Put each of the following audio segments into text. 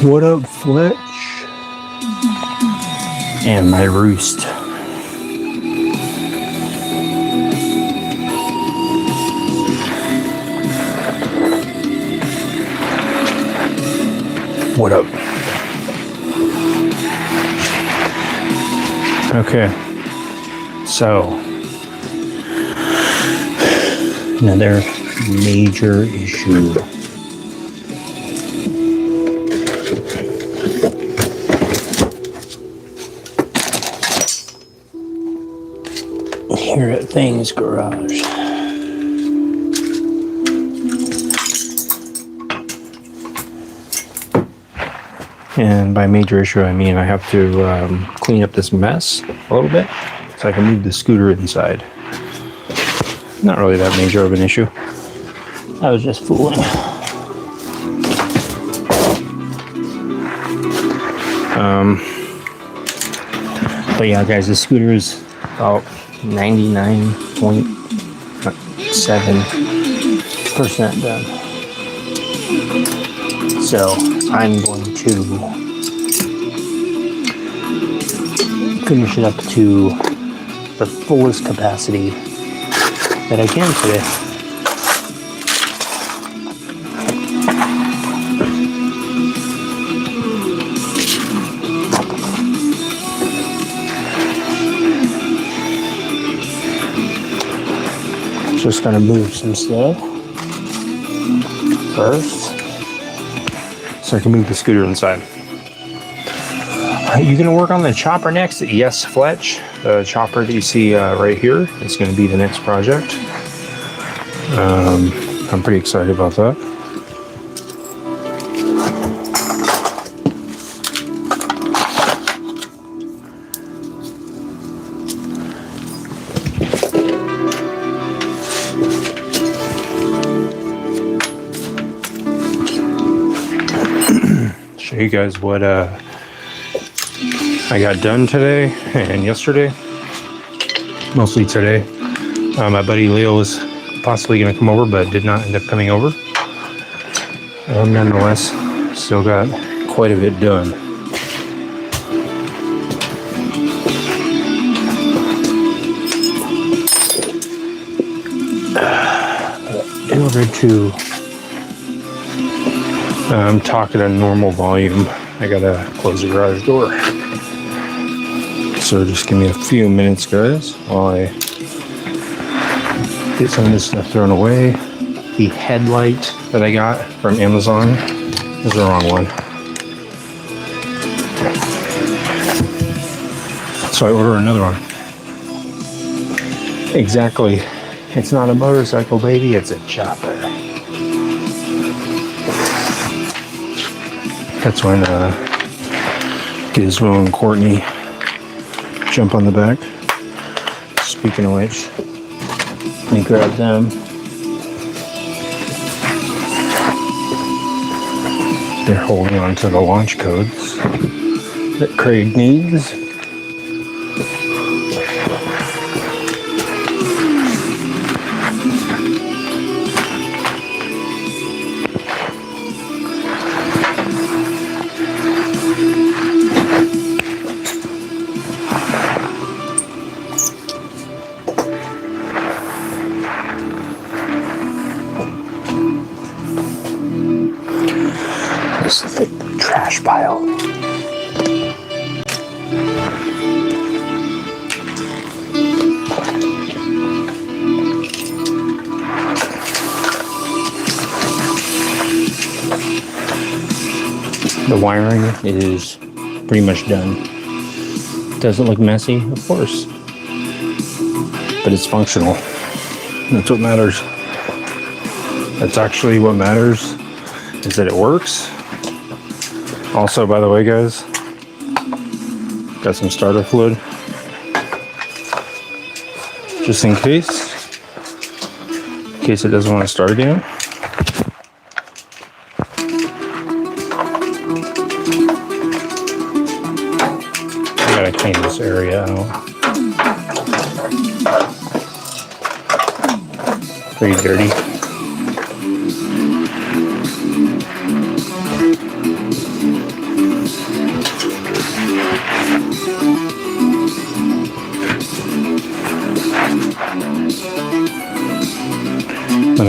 What up, Fletch? And my roost. What up? Okay, so another major issue. Here at Things Garage. And by major issue, I mean I have to clean up this mess a little bit so I can move the scooter inside. Not really that major of an issue. I was just fooling. But yeah, guys, the scooter is about 99.7% done. So I'm going to finish it up to the fullest capacity that I can today. Just gonna move some stuff first, so I can move the scooter inside. Are you gonna work on the chopper next? Yes, Fletch. The chopper that you see right here is gonna be the next project. I'm pretty excited about that. Show you guys what I got done today and yesterday. Mostly today. My buddy Leo was possibly going to come over, but did not end up coming over. Nonetheless, still got quite a bit done. In order to talk at a normal volume, I gotta close the garage door. So just give me a few minutes, guys, while I get some of this stuff thrown away. The headlight that I got from Amazon is the wrong one. So I order another one. Exactly. It's not a motorcycle, baby, it's a chopper. That's when Gizmo and Courtney jump on the back. Speaking of which, let me grab them. They're holding on to the launch codes that Craig needs. This thick trash pile. The wiring is pretty much done. Does it look messy? Of course. But it's functional. That's what matters. That's actually what matters, is that it works. Also, by the way, guys, got some starter fluid. Just in case it doesn't want to start again. I gotta clean this area out. Pretty dirty.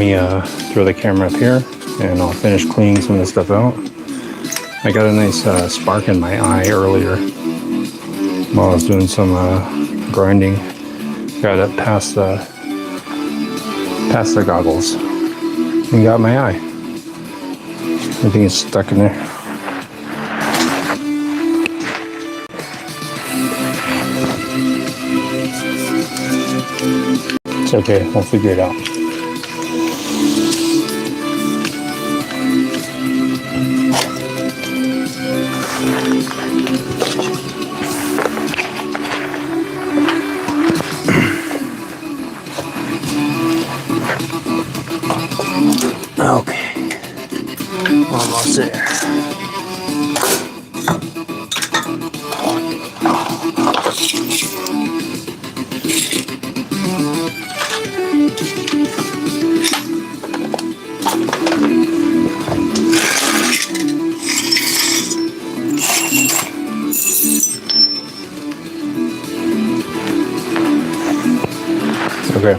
me throw the camera up here and I'll finish cleaning some of this stuff out. I got a nice spark in my eye earlier while I was doing some grinding. Got it past the goggles and got my eye. Everything is stuck in there. It's okay, we'll figure it out. Okay, almost there. Okay.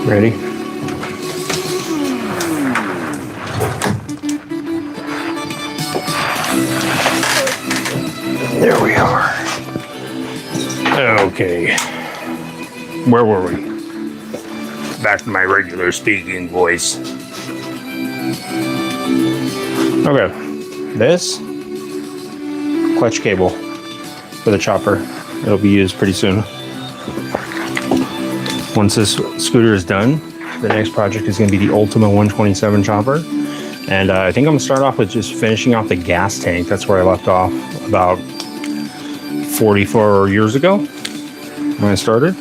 Ready? There we are. Okay. Where were we? Back to my regular speaking voice. Okay. This clutch cable for the chopper. It'll be used pretty soon. Once this scooter is done, the next project is going to be the Ultima 127 chopper. And I think I'm going to start off with just finishing off the gas tank. That's where I left off about 44 years ago when I started.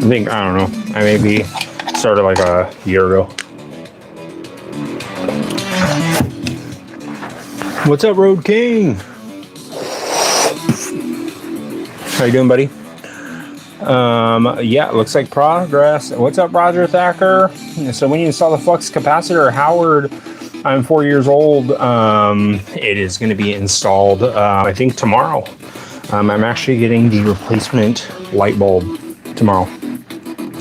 I don't know, I maybe started like a year ago. What's up, Road King? How you doing, buddy? Yeah, it looks like progress. What's up, Roger Thacker? So when you install the flux capacitor, Howard, I'm 4 years old. It is going to be installed, I think, tomorrow. I'm actually getting the replacement light bulb tomorrow.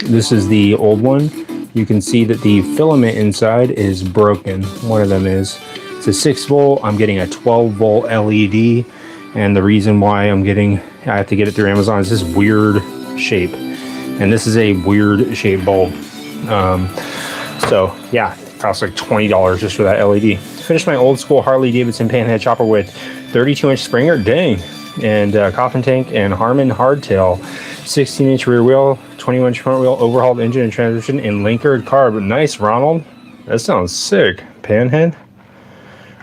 This is the old one. You can see that the filament inside is broken. One of them is. It's a 6 volt. I'm getting a 12 volt LED. And the reason why I have to get it through Amazon is this weird shape. And this is a weird shaped bulb. So yeah, it costs like $20 just for that LED. Finished my old school Harley Davidson panhead chopper with 32-inch Springer, dang, and coffin tank and Harman hardtail, 16-inch rear wheel, 21-inch front wheel, overhauled engine and transmission, and linkered carb. Nice, Ronald. That sounds sick. Panhead.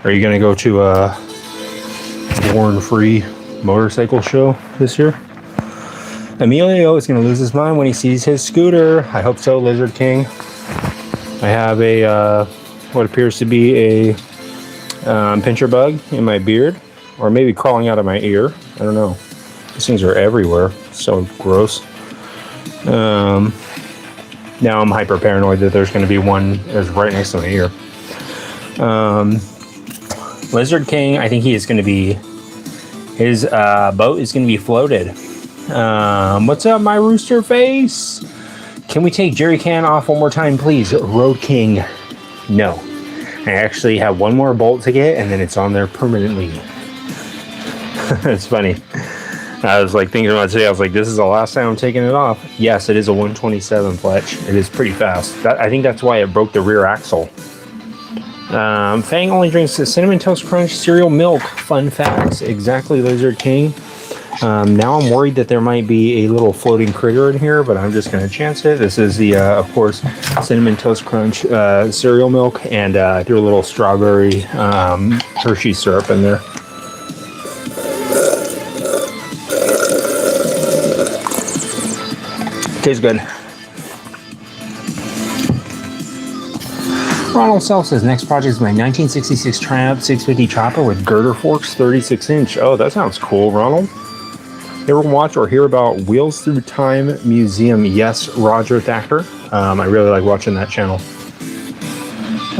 Are you gonna go to a Born-Free motorcycle show this year? Emilio is gonna lose his mind when he sees his scooter. I hope so, Lizard King. I have a what appears to be a pincher bug in my beard, or maybe crawling out of my ear. I don't know. These things are everywhere. So gross. Now I'm hyper paranoid that there's going to be one that's right next to my ear. Lizard King, I think he is going to be, his boat is going to be floated. What's up, my rooster face? Can we take Jerry Can off one more time, please? Road King. No. I actually have one more bolt to get, and then it's on there permanently. It's funny. I was like thinking about today, I was like, this is the last time I'm taking it off. Yes, it is a 127 Fletch. It is pretty fast. I think that's why it broke the rear axle. Fang only drinks the Cinnamon Toast Crunch cereal milk. Fun facts. Exactly, Lizard King. Now I'm worried that there might be a little floating critter in here, but I'm just going to chance it. This is the, of course, Cinnamon Toast Crunch cereal milk, and I threw a little strawberry Hershey syrup in there. Tastes good. Ronald Self says, next project is my 1966 Triumph 650 chopper with girder forks, 36-inch. Oh, that sounds cool, Ronald. You ever watch or hear about Wheels Through Time Museum? Yes, Roger Thacker. I really like watching that channel.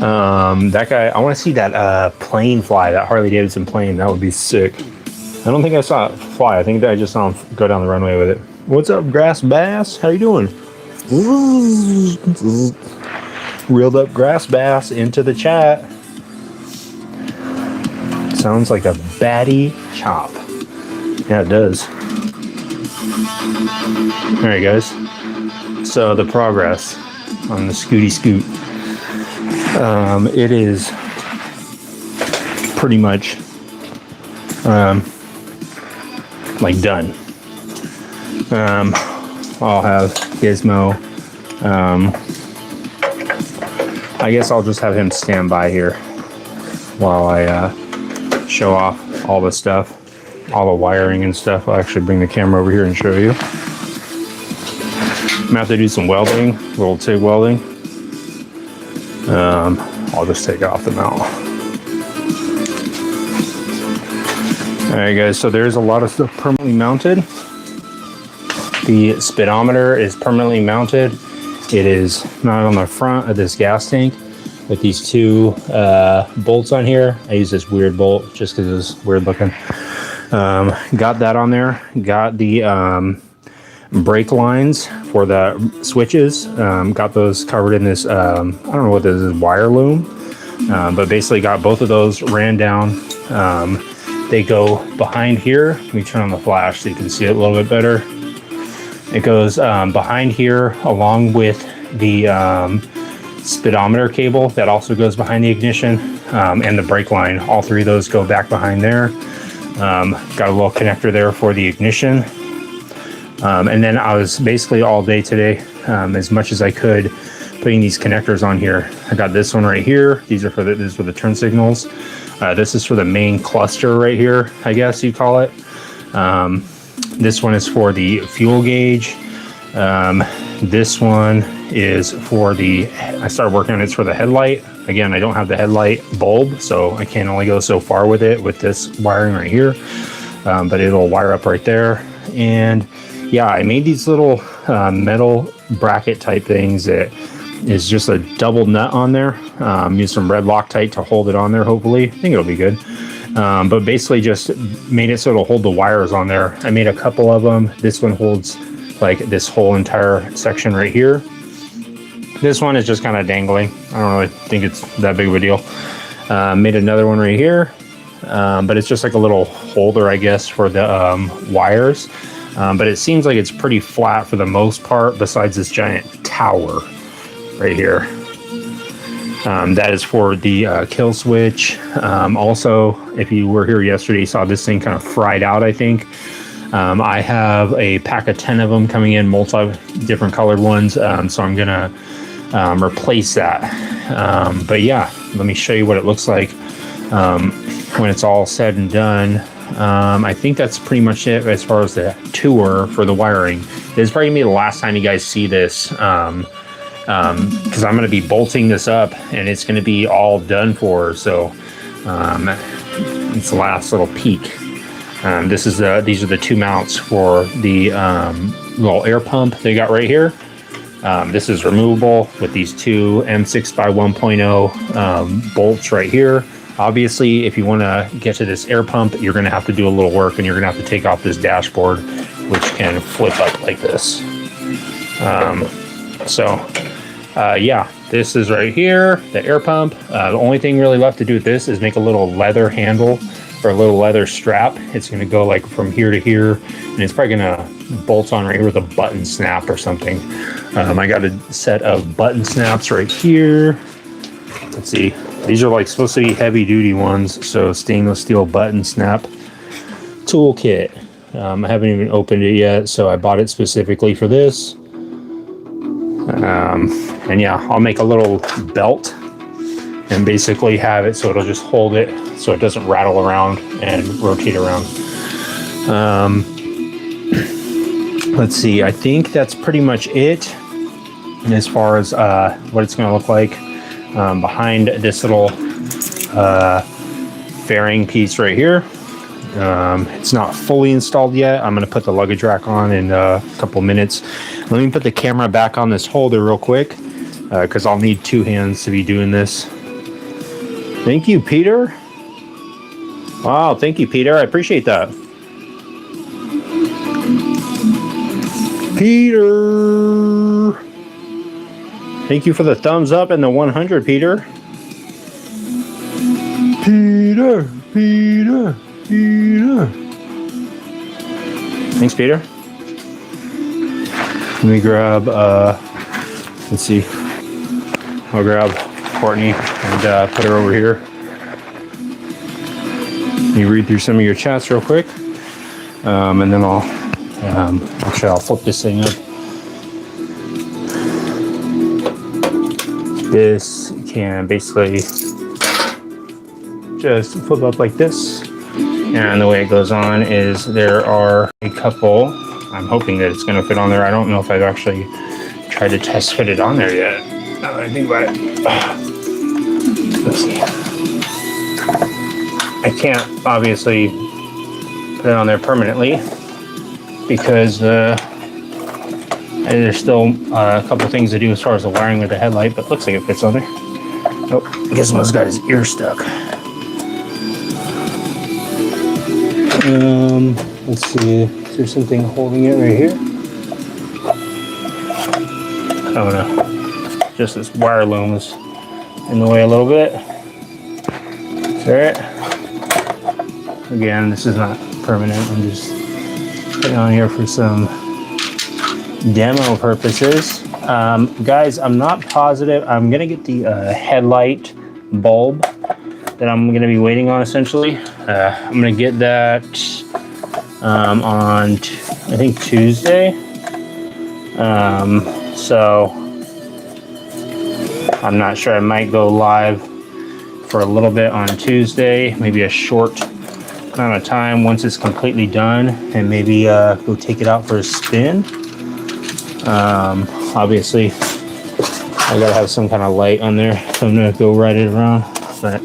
That guy, I want to see that plane fly, that Harley Davidson plane. That would be sick. I don't think I saw it fly. I think that I just saw him go down the runway with it. What's up, Grass Bass? How you doing? Reeled up Grass Bass into the chat. Sounds like a batty chop. Yeah, it does. All right, guys. So the progress on the Scooty Scoot. It is pretty much like done. I'll have Gizmo. I guess I'll just have him stand by here while I show off all the stuff, all the wiring and stuff. I'll actually bring the camera over here and show you. I'm gonna have to do some welding, little TIG welding. I'll just take it off the mount. Alright guys, so there's a lot of stuff permanently mounted. The speedometer is permanently mounted. It is not on the front of this gas tank with these two bolts on here. I use this weird bolt just because it's weird looking. Got that on there. Got the brake lines for the switches. Got those covered in this, I don't know what this is, wire loom. But basically got both of those ran down. They go behind here. Let me turn on the flash so you can see it a little bit better. It goes behind here along with the speedometer cable that also goes behind the ignition and the brake line. All three of those go back behind there. Got a little connector there for the ignition. And then I was basically all day today, as much as I could, putting these connectors on here. I got this one right here. These are for the, this is for the turn signals. This is for the main cluster right here, I guess you call it. This one is for the fuel gauge. This one is for the, I started working on it, it's for the headlight. Again, I don't have the headlight bulb, so I can only go so far with it with this wiring right here. But it'll wire up right there. And yeah, I made these little metal bracket type things that is just a double nut on there. Use some red Loctite to hold it on there, hopefully. I think it'll be good. But basically just made it so it'll hold the wires on there. I made a couple of them. This one holds like this whole entire section right here. This one is just kind of dangling. I don't really think it's that big of a deal. Made another one right here. But it's just like a little holder, I guess, for the wires. But it seems like it's pretty flat for the most part, besides this giant tower right here. That is for the kill switch. Also, if you were here yesterday, you saw this thing kind of fried out, I think. I have a pack of 10 of them coming in, multi different colored ones. So I'm gonna replace that. But yeah, let me show you what it looks like when it's all said and done. I think that's pretty much it as far as the tour for the wiring. This is probably gonna be the last time you guys see this, because I'm gonna be bolting this up and it's gonna be all done for. So it's the last little peek. These are the two mounts for the little air pump they got right here. This is removable with these two M6 by 1.0 bolts right here. Obviously, if you want to get to this air pump, you're going to have to do a little work, and you're going to have to take off this dashboard, which can flip up like this. Yeah, this is right here, the air pump. The only thing really left to do with this is make a little leather handle or a little leather strap. It's going to go like from here to here, and it's probably going to bolt on right here with a button snap or something. I got a set of button snaps right here. Let's see. These are like supposed to be heavy duty ones, so stainless steel button snap toolkit. I haven't even opened it yet, so I bought it specifically for this. And yeah, I'll make a little belt and basically have it so it'll just hold it so it doesn't rattle around and rotate around. Let's see, I think that's pretty much it as far as what it's going to look like. Behind this little fairing piece right here. It's not fully installed yet. I'm going to put the luggage rack on in a couple minutes. Let me put the camera back on this holder real quick, because I'll need two hands to be doing this. Thank you, Peter. Wow, thank you, Peter. I appreciate that. Peter. Thank you for the thumbs up and the 100, Peter. Peter, Peter, Peter. Thanks, Peter. Let me grab, let's see. I'll grab Courtney and put her over here. You read through some of your chats real quick. And then actually I'll flip this thing up. This can basically just flip up like this. And the way it goes on is there are a couple, I'm hoping that it's going to fit on there. I don't know if I've actually tried to test fit it on there yet. Now that I think about it. Let's see. I can't obviously put it on there permanently because there's still a couple things to do as far as the wiring with the headlight, but looks like it fits on there. Oh, I guess someone's got his ear stuck. Let's see, is there something holding it right here? Oh no, just this wire loom is in the way a little bit. Is that it? Again, this is not permanent, I'm just putting it on here for some demo purposes. Guys, I'm not positive. I'm gonna get the headlight bulb that I'm gonna be waiting on essentially. I'm gonna get that on I think Tuesday. So I'm not sure. I might go live for a little bit on Tuesday, maybe a short amount of time once it's completely done, and maybe go take it out for a spin. Obviously I gotta have some kind of light on there, so I'm gonna go ride it around, but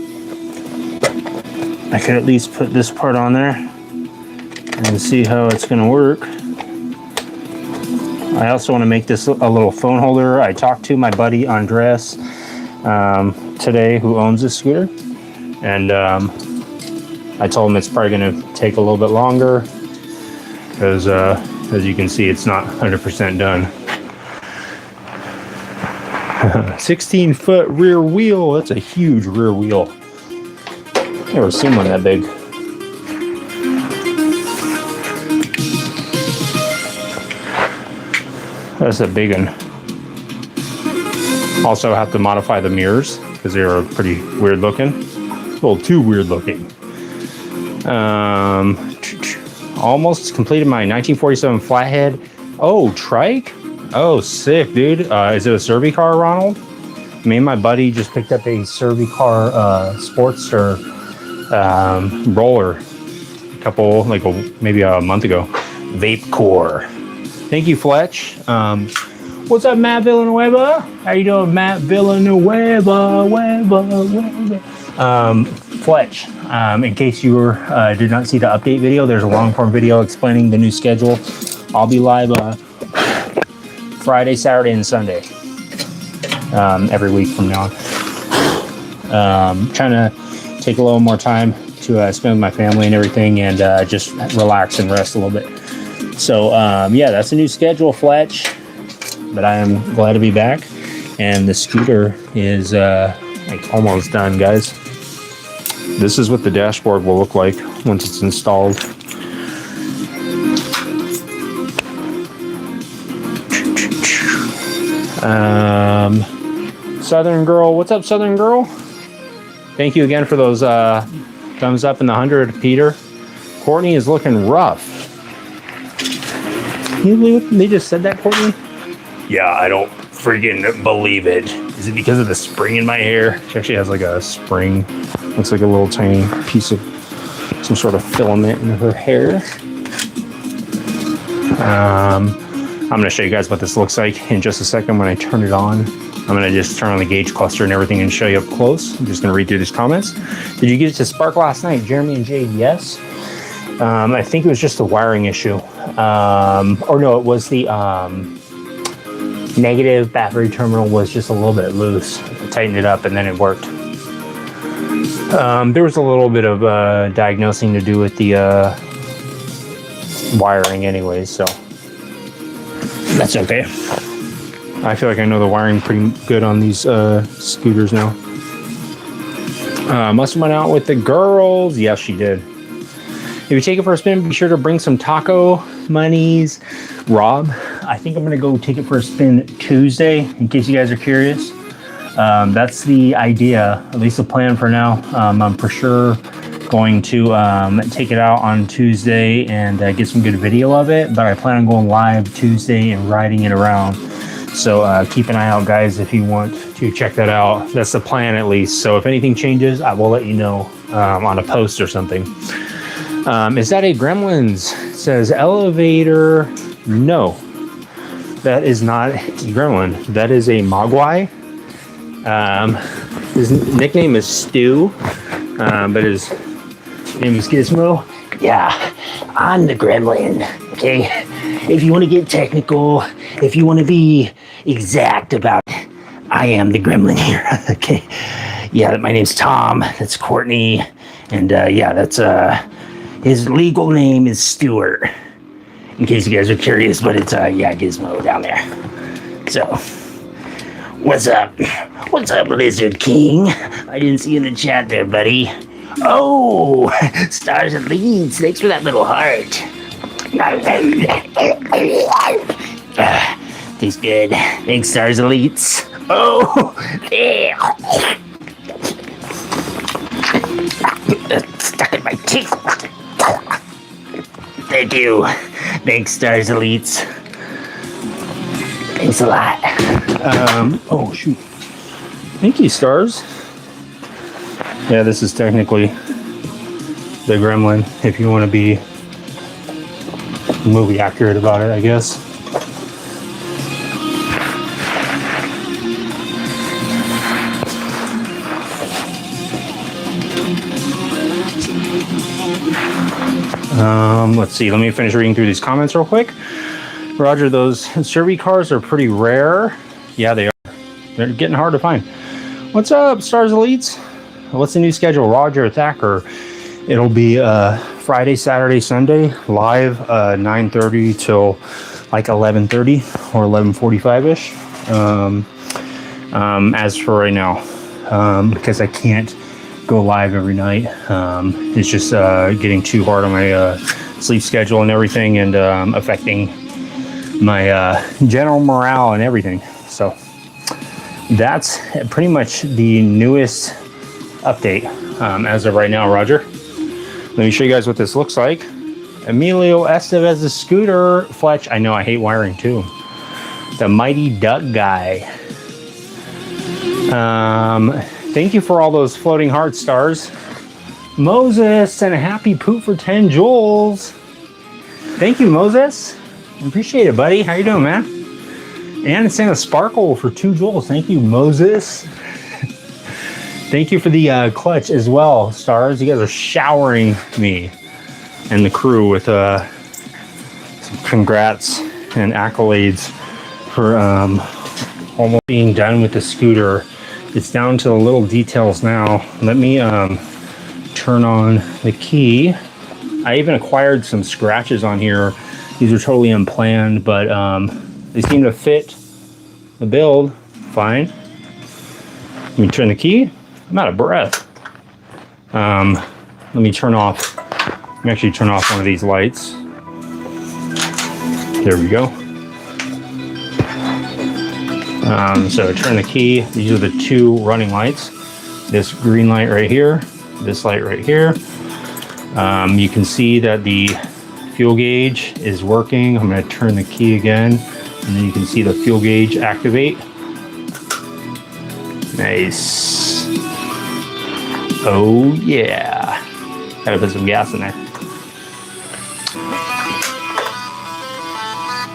I could at least put this part on there and see how it's gonna work. I also want to make this a little phone holder. I talked to my buddy Andres today, who owns this scooter, and I told him it's probably going to take a little bit longer because as you can see, it's not 100% done. 16-foot rear wheel. That's a huge rear wheel. Never seen one that big. That's a big one. Also have to modify the mirrors because they are pretty weird looking. A little too weird looking. Almost completed my 1947 flathead. Oh, trike? Oh, sick, dude. Is it a Servicar, Ronald? Me and my buddy just picked up a Servicar Sportster roller a couple, maybe a month ago. Vape Core. Thank you, Fletch. What's up, Matt Villanueva? How you doing, Matt Villanueva? Fletch, in case you did not see the update video, there's a long-form video explaining the new schedule. I'll be live Friday, Saturday, and Sunday every week from now on. Trying to take a little more time to spend with my family and everything, and just relax and rest a little bit. So yeah, that's a new schedule, Fletch. But I am glad to be back, and the scooter is almost done, guys. This is what the dashboard will look like once it's installed. Southern Girl, what's up, Southern Girl? Thank you again for those thumbs up in the 100, Peter. Courtney is looking rough. Can you believe they just said that, Courtney? Yeah, I don't freaking believe it. Is it because of the spring in my hair? She actually has like a spring. Looks like a little tiny piece of some sort of filament in her hair. I'm going to show you guys what this looks like in just a second when I turn it on. I'm going to just turn on the gauge cluster and everything and show you up close. I'm just going to read through these comments. Did you get it to spark last night? Jeremy and Jade, yes. I think it was just a wiring issue. Or no, it was the negative battery terminal was just a little bit loose. I tightened it up and then it worked. There was a little bit of diagnosing to do with the wiring anyways, so that's okay. I feel like I know the wiring pretty good on these scooters now. Must have went out with the girls. Yes, she did. If you take it for a spin, be sure to bring some taco monies. Rob, I think I'm going to go take it for a spin Tuesday, in case you guys are curious. That's the idea, at least the plan for now. I'm for sure going to take it out on Tuesday and get some good video of it, but I plan on going live Tuesday and riding it around. So keep an eye out, guys, if you want to check that out. That's the plan, at least. So if anything changes, I will let you know on a post or something. Is that a Gremlins? It says elevator. No, that is not a Gremlin. That is a Mogwai. His nickname is Stu, but his name is Gizmo. Yeah, I'm the Gremlin. Okay, if you want to get technical, if you want to be exact about it, I am the Gremlin here. Okay, yeah, my name's Tom. That's Courtney, and yeah, that's his legal name is Stuart. In case you guys are curious, but it's yeah, Gizmo down there. So, what's up? What's up, Lizard King? I didn't see you in the chat there, buddy. Oh, stars and leads. Thanks for that little heart. Tastes good. Thanks, stars and leads. Oh, yeah. It's stuck in my teeth. Thank you. Thanks, Stars Elites. Thanks a lot. Oh, shoot. Thank you, Stars. Yeah, this is technically the Gremlin, if you want to be movie accurate about it, I guess. Let's see. Let me finish reading through these comments real quick. Roger, those Survey cars are pretty rare. Yeah, they are. They're getting hard to find. What's up, Stars Elites? What's the new schedule? Roger, Thacker. It'll be Friday, Saturday, Sunday, live 9:30 till like 11:30 or 11:45-ish. As for right now, because I can't go live every night. It's just getting too hard on my sleep schedule and everything, and affecting my general morale and everything. So that's pretty much the newest update as of right now, Roger. Let me show you guys what this looks like. Emilio Estevez's scooter. Fletch, I know I hate wiring too. The Mighty Duck guy. Thank you for all those floating heart stars. Moses sent a happy poop for 10 joules. Thank you, Moses. Appreciate it, buddy. How you doing, man? And it sent a sparkle for 2 joules. Thank you, Moses. Thank you for the clutch as well, stars. You guys are showering me and the crew with some congrats and accolades for almost being done with the scooter. It's down to the little details now. Let me turn on the key. I even acquired some scratches on here. These are totally unplanned, but they seem to fit the build fine. Let me turn the key. I'm out of breath. Let me turn off. Let me actually turn off one of these lights. There we go. So turn the key. These are the 2 running lights. This green light right here, this light right here. You can see that the fuel gauge is working. I'm going to turn the key again, and then you can see the fuel gauge activate. Nice. Oh yeah. Gotta put some gas in there.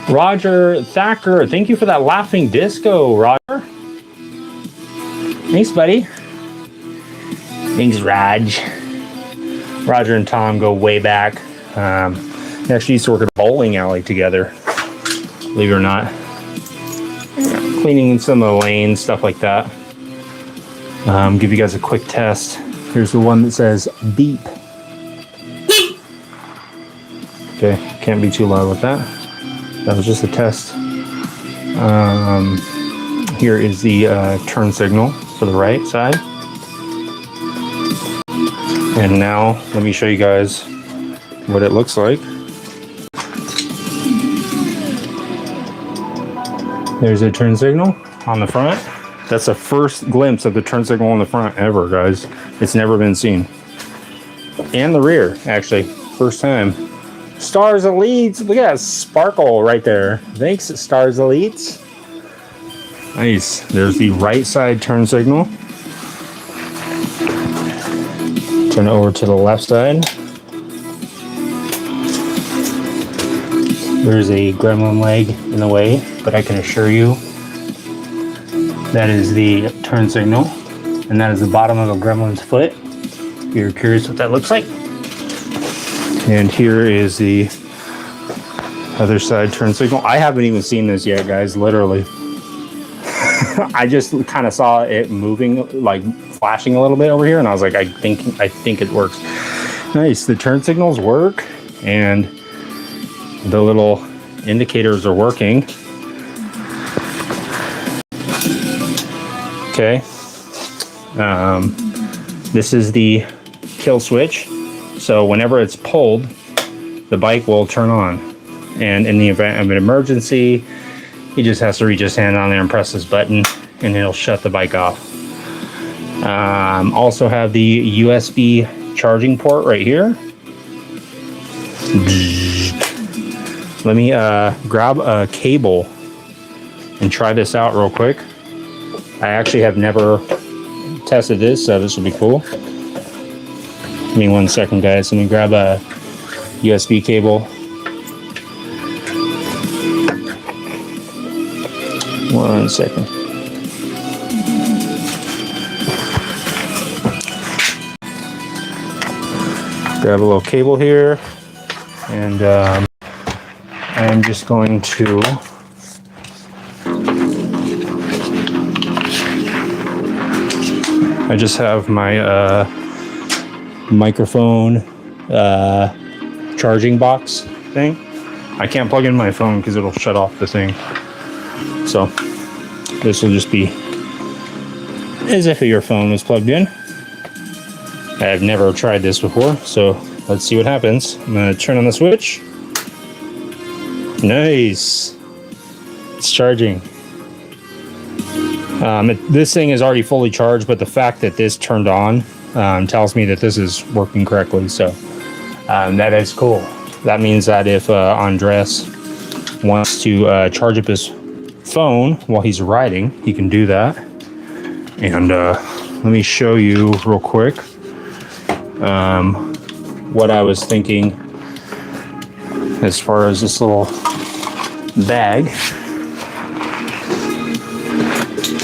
Roger Thacker, thank you for that laughing disco, Roger. Thanks, buddy. Thanks, Raj. Roger and Tom go way back. They actually used to work at a bowling alley together, believe it or not. Cleaning some of the lanes, stuff like that. Give you guys a quick test. Here's the one that says beep. Okay, can't be too loud with that. That was just a test. Here is the turn signal for the right side. And now let me show you guys what it looks like. There's a turn signal on the front. That's the first glimpse of the turn signal on the front ever, guys. It's never been seen. And the rear, actually, first time. Stars Elites, look at that sparkle right there. Thanks, Stars Elites. Nice. There's the right side turn signal. Turn over to the left side. There's a gremlin leg in the way, but I can assure you that is the turn signal, and that is the bottom of a gremlin's foot. If you're curious what that looks like. And here is the other side turn signal. I haven't even seen this yet, guys, literally. I just kind of saw it moving, like flashing a little bit over here, and I was like, I think it works. Nice. The turn signals work, and the little indicators are working. Okay. This is the kill switch. So whenever it's pulled, the bike will turn on. And in the event of an emergency, he just has to reach his hand on there and press this button, and it'll shut the bike off. Also have the USB charging port right here. Let me grab a cable and try this out real quick. I actually have never tested this, so this will be cool. Give me 1 second, guys. Let me grab a USB cable. 1 second. Grab a little cable here, and I'm just going to I just have my microphone charging box thing. I can't plug in my phone because it'll shut off the thing. So this will just be as if your phone was plugged in. I've never tried this before, so let's see what happens. I'm gonna turn on the switch. Nice. It's charging. This thing is already fully charged, but the fact that this turned on tells me that this is working correctly. So that is cool. That means that if Andres wants to charge up his phone while he's riding, he can do that. And let me show you real quick what I was thinking as far as this little bag.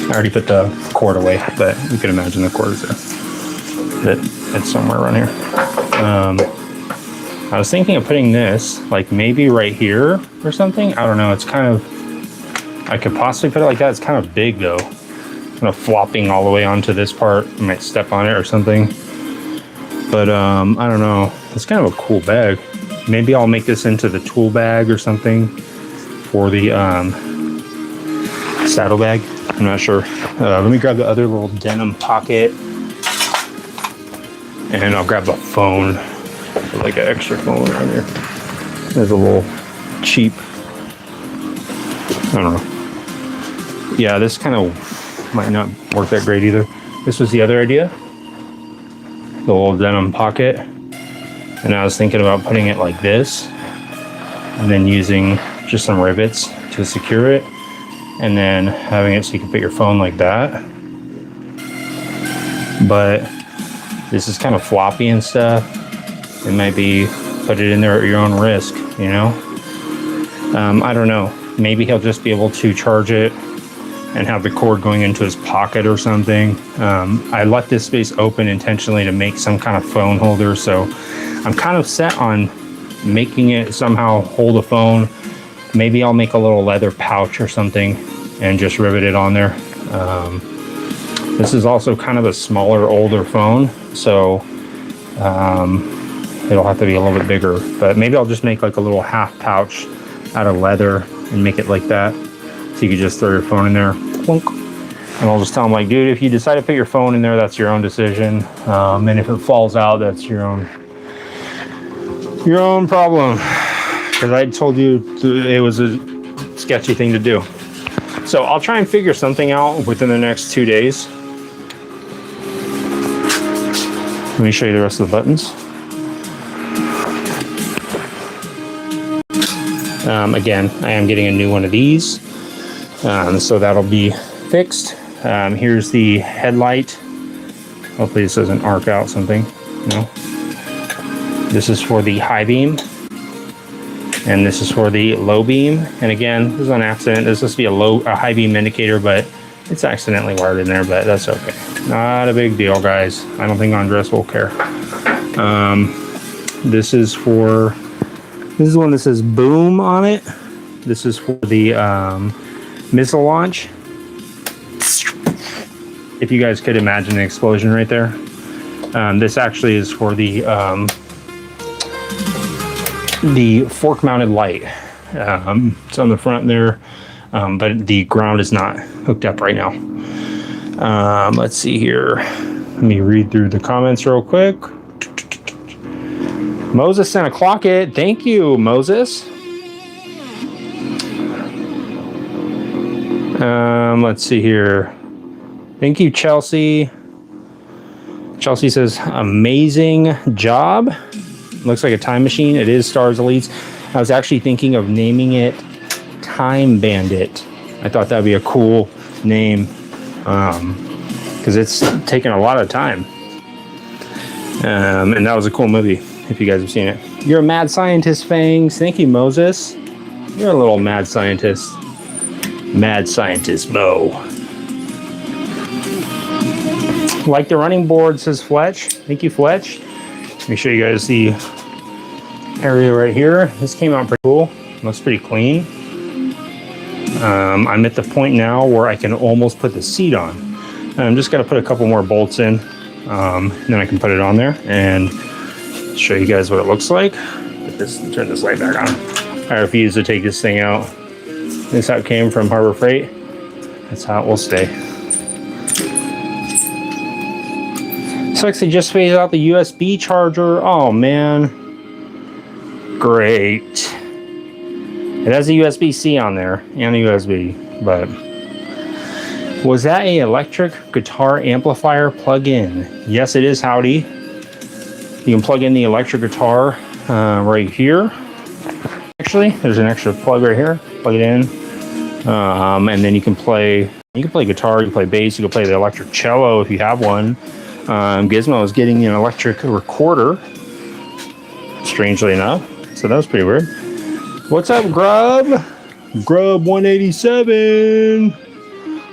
I already put the cord away, but you can imagine the cord is there. It's somewhere around here. I was thinking of putting this, like maybe right here or something. I don't know. It's kind of, I could possibly put it like that. It's kind of big though. Kind of flopping all the way onto this part. I might step on it or something. But I don't know. It's kind of a cool bag. Maybe I'll make this into the tool bag or something for the saddle bag. I'm not sure. Let me grab the other little denim pocket, and I'll grab a phone, like an extra phone around here. There's a little cheap, I don't know. Yeah, this kind of might not work that great either. This was the other idea, the little denim pocket, and I was thinking about putting it like this, and then using just some rivets to secure it, and then having it so you can put your phone like that. But this is kind of floppy and stuff. It might be put it in there at your own risk, you know? I don't know. Maybe he'll just be able to charge it and have the cord going into his pocket or something. I left this space open intentionally to make some kind of phone holder, so I'm kind of set on making it somehow hold a phone. Maybe I'll make a little leather pouch or something and just rivet it on there. This is also kind of a smaller, older phone, so it'll have to be a little bit bigger. But maybe I'll just make like a little half pouch out of leather and make it like that. So you could just throw your phone in there. Plunk. And I'll just tell them like, dude, if you decide to put your phone in there, that's your own decision. And if it falls out, that's your own problem. Because I told you it was a sketchy thing to do. So I'll try and figure something out within the next 2 days. Let me show you the rest of the buttons. Again, I am getting a new one of these. So that'll be fixed. Here's the headlight. Hopefully this doesn't arc out something. No. This is for the high beam. And this is for the low beam. And again, this is an accident. This is supposed to be a high beam indicator, but it's accidentally wired in there, but that's okay. Not a big deal, guys. I don't think Andres will care. This is one that says boom on it. This is for the missile launch. If you guys could imagine an explosion right there. This actually is for the fork mounted light. It's on the front there, but the ground is not hooked up right now. Let's see here. Let me read through the comments real quick. Moses sent a clock it. Thank you, Moses. Let's see here. Thank you, Chelsea. Chelsea says, amazing job. Looks like a time machine. It is Stars Elites. I was actually thinking of naming it Time Bandit. I thought that'd be a cool name because it's taken a lot of time. And that was a cool movie, if you guys have seen it. You're a mad scientist, Fangs. Thank you, Moses. You're a little mad scientist. Mad scientist, Bo. Like the running board, says Fletch. Thank you, Fletch. Let me show you guys the area right here. This came out pretty cool. Looks pretty clean. I'm at the point now where I can almost put the seat on. I'm just going to put a couple more bolts in. Then I can put it on there and show you guys what it looks like. Turn this light back on. I refuse to take this thing out. This is how it came from Harbor Freight. That's how it will stay. Sucks they just phased out the USB charger. Oh man. Great. It has a USB-C on there and a USB, but was that a electric guitar amplifier plug-in? Yes, it is, Howdy. You can plug in the electric guitar right here. Actually, there's an extra plug right here. Plug it in, and then you can play guitar, you can play bass, you can play the electric cello if you have one. Gizmo is getting an electric recorder, strangely enough, so that was pretty weird. What's up, Grub? Grub 187.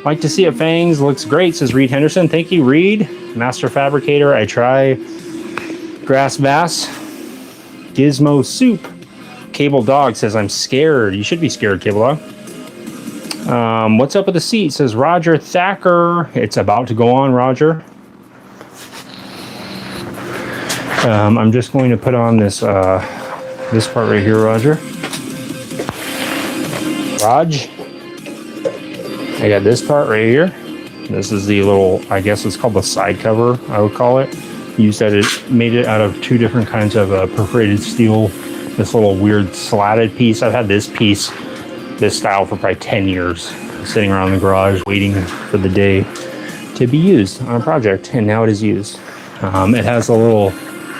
Like to see it, Fangs. Looks great, says Reed Henderson. Thank you, Reed. Master Fabricator. I try. Grass Bass. Gizmo Soup. Cable Dog says, I'm scared. You should be scared, Cable Dog. What's up with the seat? Says Roger Thacker. It's about to go on, Roger. I'm just going to put on this this part right here, Roger. Raj. I got this part right here. This is the little, I guess it's called the side cover, I would call it. Made it out of two different kinds of perforated steel. This little weird slatted piece. I've had this piece, this style, for probably 10 years. Sitting around the garage waiting for the day to be used on a project, and now it is used. It has a little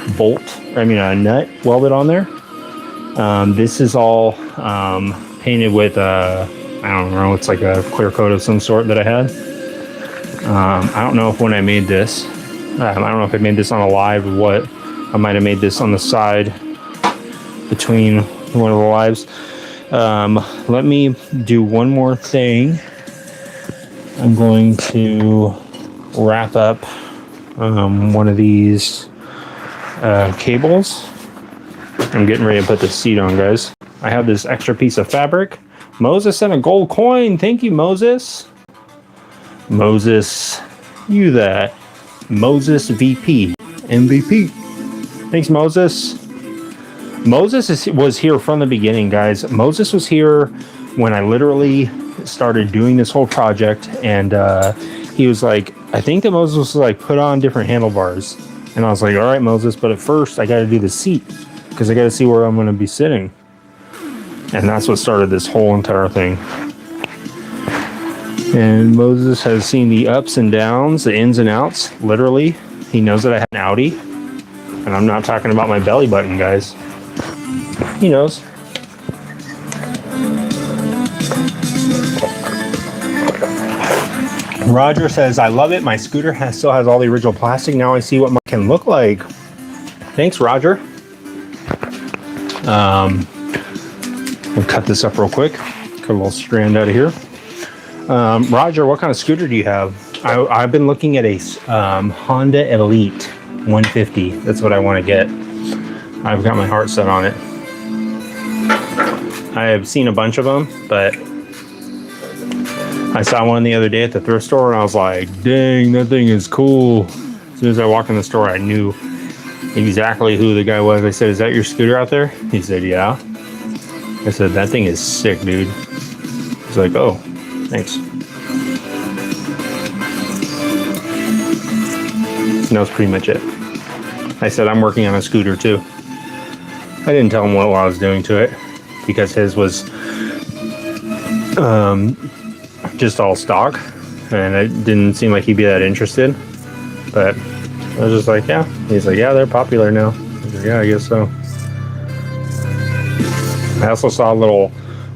a nut welded on there. This is all painted with I don't know, it's like a clear coat of some sort that I had. I don't know if when I made this, I don't know if I made this on a live or what. I might have made this on the side between one of the lives. Let me do one more thing. I'm going to wrap up one of these cables. I'm getting ready to put the seat on, guys. I have this extra piece of fabric. Moses sent a gold coin. Thank you, Moses. Moses You that Moses VP MVP. Thanks, Moses. Was here from the beginning, guys. Moses was here when I literally started doing this whole project, and he was like, I think that Moses was like, put on different handlebars, and I was like, all right, Moses, but at first I got to do the seat because I got to see where I'm going to be sitting, and that's what started this whole entire thing. And Moses has seen the ups and downs, the ins and outs. Literally, he knows that I had an Audi, and I'm not talking about my belly button, guys. He knows. Roger says, I love it. My scooter still has all the original plastic. Now I see what mine can look like. Thanks, Roger. We'll cut this up real quick. Cut a little strand out of here. Roger, what kind of scooter do you have? I've been looking at a Honda Elite 150. That's what I want to get. I've got my heart set on it. I have seen a bunch of them, but I saw one the other day at the thrift store, and I was like, dang, that thing is cool. As soon as I walked in the store, I knew exactly who the guy was. I said, is that your scooter out there? He said, yeah. I said, that thing is sick, dude. He's like, oh, thanks. And that was pretty much it. I said, I'm working on a scooter too. I didn't tell him what I was doing to it because his was just all stock, and it didn't seem like he'd be that interested. But I was just like, yeah. He's like, yeah, they're popular now. I was like, yeah, I guess so. I also saw a little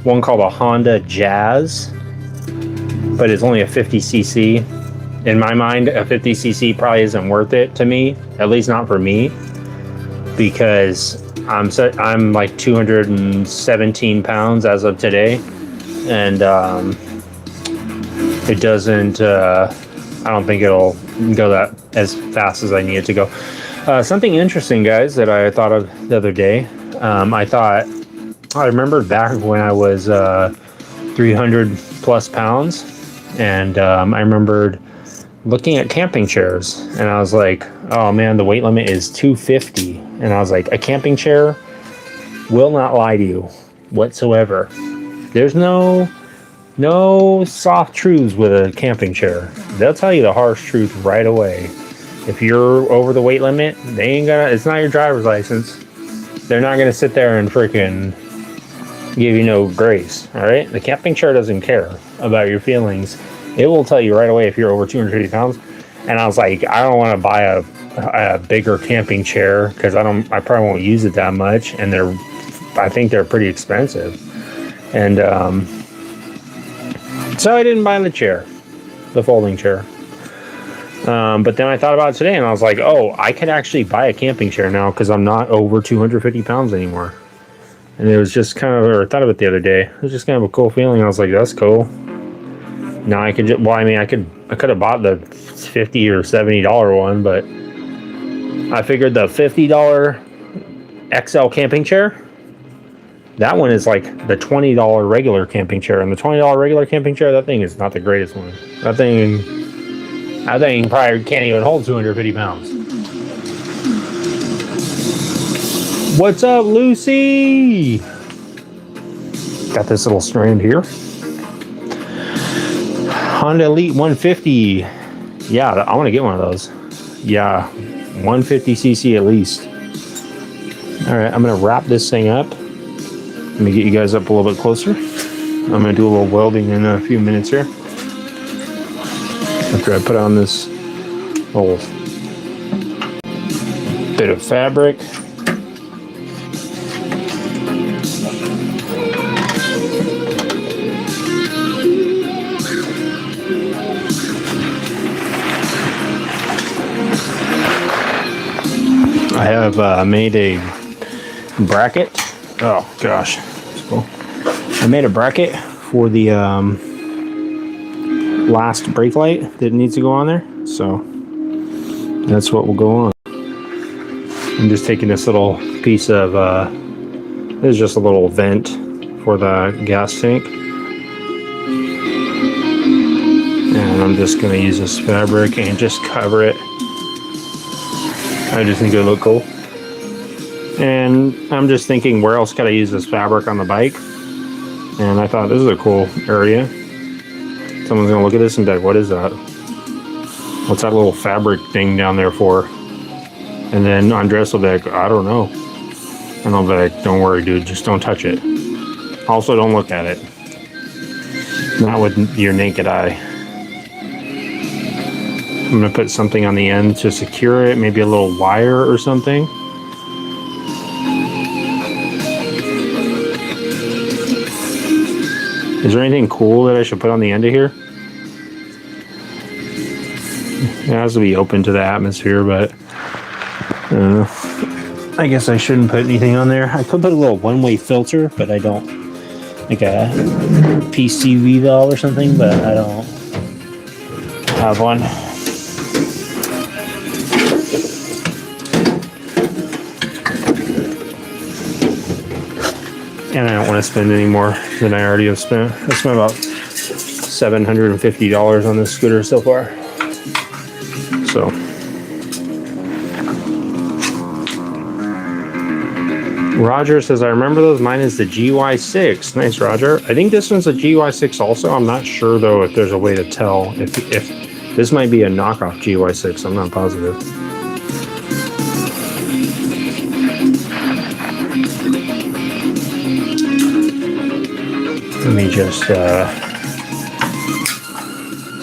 one called a Honda Jazz, but it's only a 50cc. In my mind, a 50cc probably isn't worth it to me, at least not for me, because I'm like 217 pounds as of today, and it doesn't, I don't think it'll go that as fast as I need it to go. Something interesting, guys, that I thought of the other day. I remember back when I was 300 plus pounds, and I remembered looking at camping chairs, and I was like, oh man, the weight limit is 250. And I was like, a camping chair will not lie to you whatsoever. There's no soft truths with a camping chair. They'll tell you the harsh truth right away. If you're over the weight limit, they ain't gonna, it's not your driver's license. They're not gonna sit there and freaking give you no grace. All right, the camping chair doesn't care about your feelings. It will tell you right away if you're over 250 pounds. And I was like, I don't want to buy a bigger camping chair because I probably won't use it that much, and I think they're pretty expensive. And so I didn't buy the chair, the folding chair. But then I thought about it today, and I was like, oh, I could actually buy a camping chair now because I'm not over 250 pounds anymore. And it was just kind of, or I thought of it the other day. It was just kind of a cool feeling. I was like, that's cool. Now I could just, well, I mean, I could have bought the $50 or $70 one, but I figured the $50 XL camping chair, that one is like the $20 regular camping chair. And the $20 regular camping chair, that thing is not the greatest one. That thing probably can't even hold 250 pounds. What's up, Lucy? Got this little strand here. Honda Elite 150. Yeah, I want to get one of those. Yeah, 150cc at least. All right, I'm going to wrap this thing up. Let me get you guys up a little bit closer. I'm going to do a little welding in a few minutes here. After I put on this little bit of fabric. I have made a bracket. Oh gosh, that's cool. I made a bracket for the last brake light that needs to go on there, so that's what will go on. I'm just taking this little piece of this is just a little vent for the gas tank, and And I'm just gonna use this fabric and just cover it. I just think it would look cool. And I'm just thinking, where else could I use this fabric on the bike? And I thought, this is a cool area. Someone's gonna look at this and be like, what is that? What's that little fabric thing down there for? And then Andres will be like, I don't know. And I'll be like, don't worry, dude, just don't touch it. Also, don't look at it. Not with your naked eye. I'm gonna put something on the end to secure it, maybe a little wire or something. Is there anything cool that I should put on the end of here? It has to be open to the atmosphere, but I guess I shouldn't put anything on there. I could put a little one-way filter, but I don't. Like a PCV valve or something, but I don't have one. And I don't want to spend any more than I already have spent. I spent about $750 on this scooter so far. So Roger says, I remember those. Mine is the GY6. Nice, Roger. I think this one's a GY6 also. I'm not sure though if there's a way to tell if this might be a knockoff GY6. I'm not positive. Let me just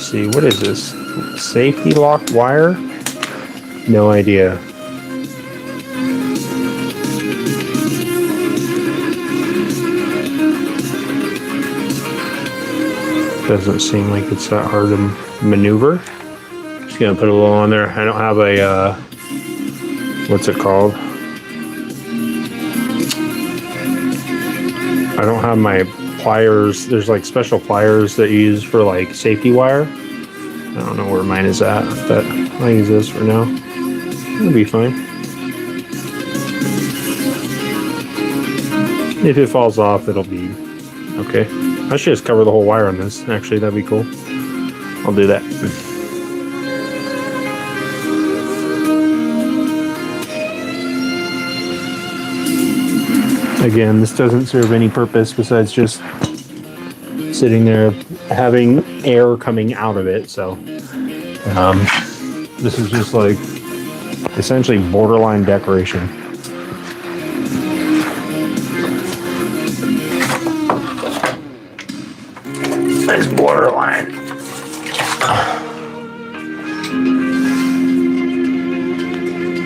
see, what is this? Safety lock wire? No idea. Doesn't seem like it's that hard to maneuver. Just gonna put a little on there. I don't have a, what's it called? I don't have my pliers. There's like special pliers that you use for like safety wire. I don't know where mine is at, but I'll use this for now. It'll be fine. If it falls off, it'll be okay. I should just cover the whole wire on this. Actually, that'd be cool. I'll do that. Again, this doesn't serve any purpose besides just sitting there having air coming out of it. So this is just like essentially borderline decoration. It's borderline.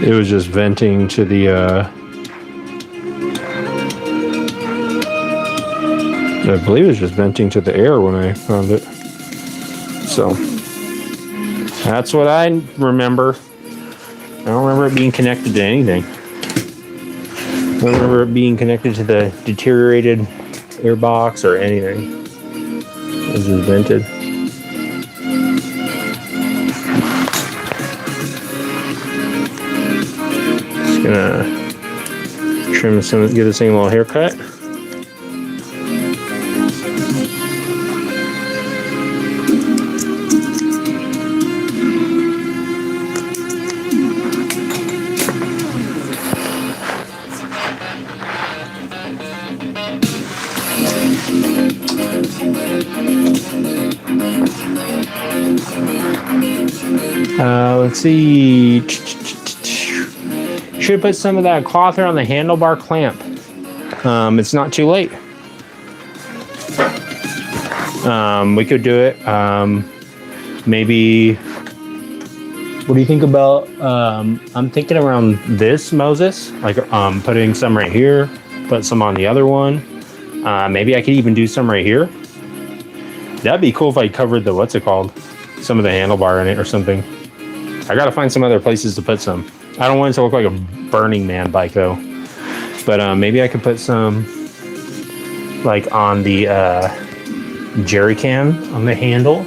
It was just venting to the I believe it was just venting to the air when I found it. So that's what I remember. I don't remember it being connected to anything. I don't remember it being connected to the deteriorated air box or anything. It was just vented. Just gonna trim this and give this thing a little haircut. Let's see. Should put some of that cloth here on the handlebar clamp. It's not too late. We could do it. Maybe. What do you think about? I'm thinking around this Moses, like putting some right here, put some on the other one. Maybe I could even do some right here. That'd be cool if I covered the, what's it called? Some of the handlebar in it or something. I gotta find some other places to put some. I don't want it to look like a Burning Man bike though. But maybe I could put some like on the jerry can on the handle,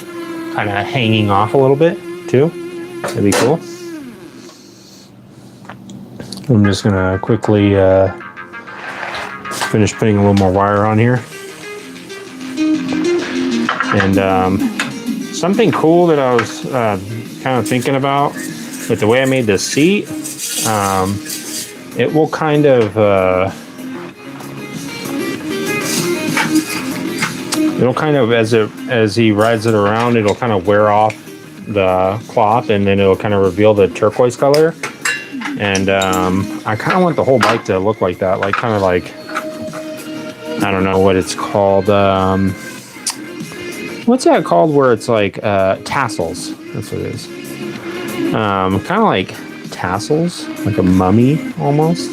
kind of hanging off a little bit too. That'd be cool. I'm just gonna quickly finish putting a little more wire on here. And Something cool that I was kind of thinking about with the way I made this seat, it will kind of as he rides it around, it'll kind of wear off the cloth, and then it'll kind of reveal the turquoise color. And I kind of want the whole bike to look like that, like kind of like, I don't know what it's called. What's that called where it's like tassels? That's what it is. Kind of like tassels, like a mummy almost.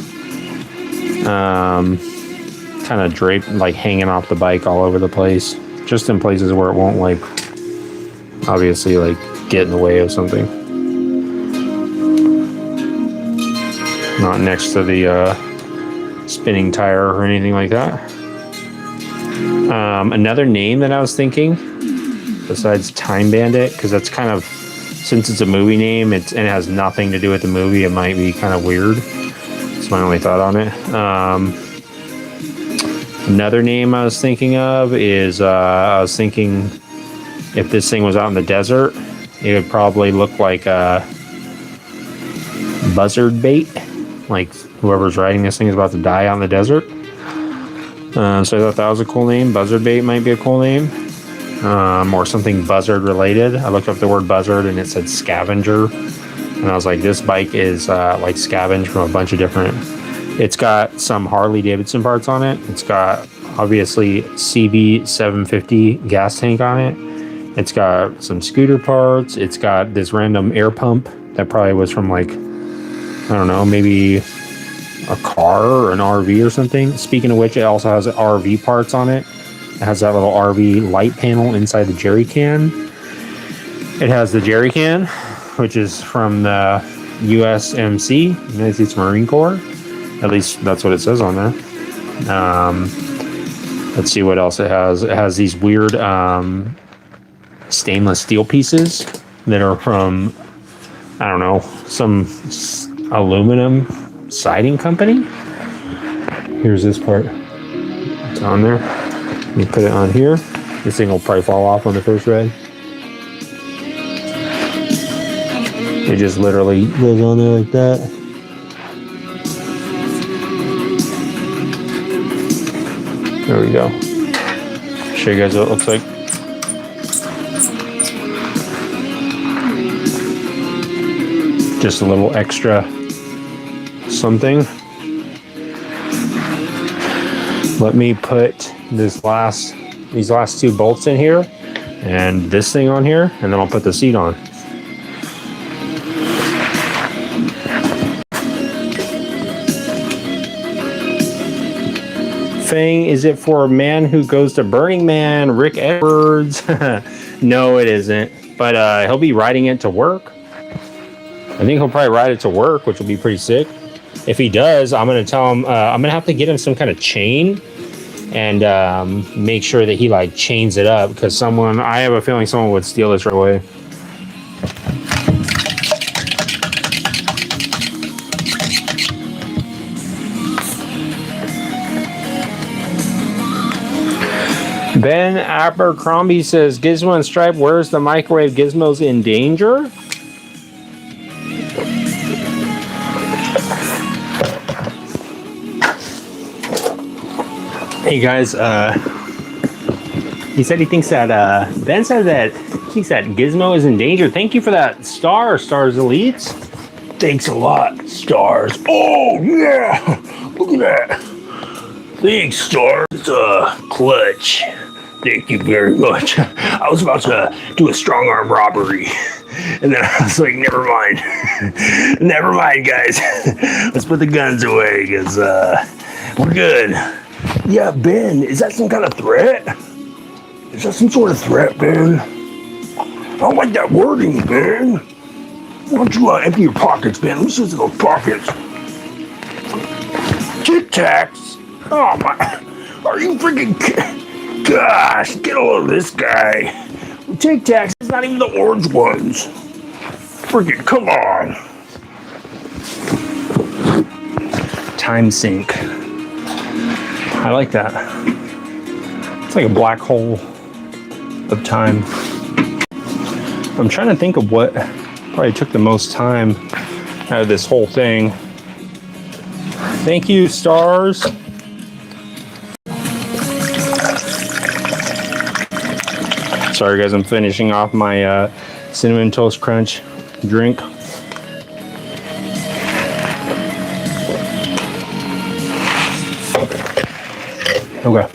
Kind of draped, like hanging off the bike all over the place, just in places where it won't, like, obviously, like, get in the way of something. Not next to the spinning tire or anything like that. Another name that I was thinking, besides Time Bandit, because that's kind of, since it's a movie name, and it has nothing to do with the movie, it might be kind of weird. That's my only thought on it. Another name I was thinking of is, I was thinking if this thing was out in the desert, it would probably look like a buzzard bait. Like whoever's riding this thing is about to die out in the desert. So I thought that was a cool name. Buzzard bait might be a cool name. Or something buzzard related. I looked up the word buzzard and it said scavenger. And I was like, this bike is like scavenge from a bunch of different... It's got some Harley Davidson parts on it. It's got obviously CB 750 gas tank on it. It's got some scooter parts. It's got this random air pump that probably was from, like, I don't know, maybe a car or an RV or something. Speaking of which, it also has RV parts on it. It has that little RV light panel inside the jerry can. It has the jerry can, which is from the USMC, United States Marine Corps. At least that's what it says on there. Let's see what else it has. It has these weird stainless steel pieces that are from, I don't know, some aluminum siding company. Here's this part. It's on there. Let me put it on here. This thing will probably fall off on the first ride. It just literally goes on there like that. There we go. Show you guys what it looks like. Just a little extra something. Let me put these last two bolts in here and this thing on here, and then I'll put the seat on. Fang, is it for a man who goes to Burning Man, Rick Edwards? No, it isn't. But he'll be riding it to work. I think he'll probably ride it to work, which will be pretty sick. If he does, I'm going to tell him, I'm going to have to get him some kind of chain and make sure that he, like, chains it up, because I have a feeling someone would steal this right away. Ben Abercrombie says, Gizmo and Stripe, where's the microwave? Gizmo's in danger? Hey guys, he said he thinks that, Ben said that he thinks that Gizmo is in danger. Thank you for that Stars Elites. Thanks a lot, Stars. Oh, yeah! Look at that. Thanks, Stars. Clutch. Thank you very much. I was about to do a strong arm robbery, and then I was like, never mind. Never mind, guys. Let's put the guns away, because we're good. Yeah, Ben, is that some kind of threat? Is that some sort of threat, Ben? I don't like that wording, Ben. Why don't you empty your pockets, Ben? Let me see those pockets. Tic Tacs? Oh, my. Are you freaking... Gosh, get a load of this guy. Tic Tacs, it's not even the orange ones. Freaking, come on. Time sink. I like that. It's like a black hole of time. I'm trying to think of what probably took the most time out of this whole thing. Thank you, stars. Sorry guys, I'm finishing off my Cinnamon Toast Crunch drink. Okay,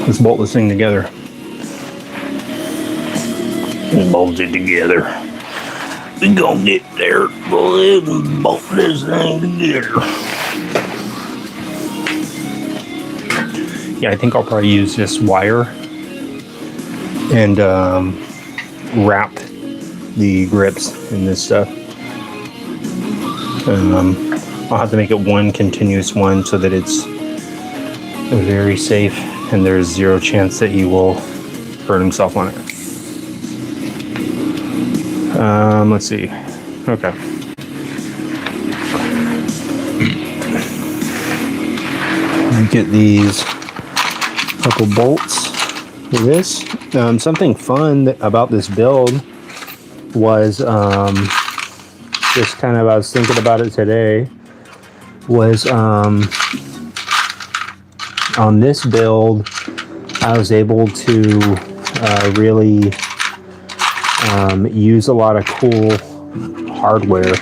let's bolt this thing together. Bolt it together. We gonna get there, boy, and bolt this thing together. Yeah, I think I'll probably use this wire and wrap the grips in this stuff. I'll have to make it one continuous one so that it's very safe and there's zero chance that he will hurt himself on it. Let's see. Okay. Get these couple bolts for this. Something fun about this build was just kind of, I was thinking about it today, was on this build I was able to really use a lot of cool hardware.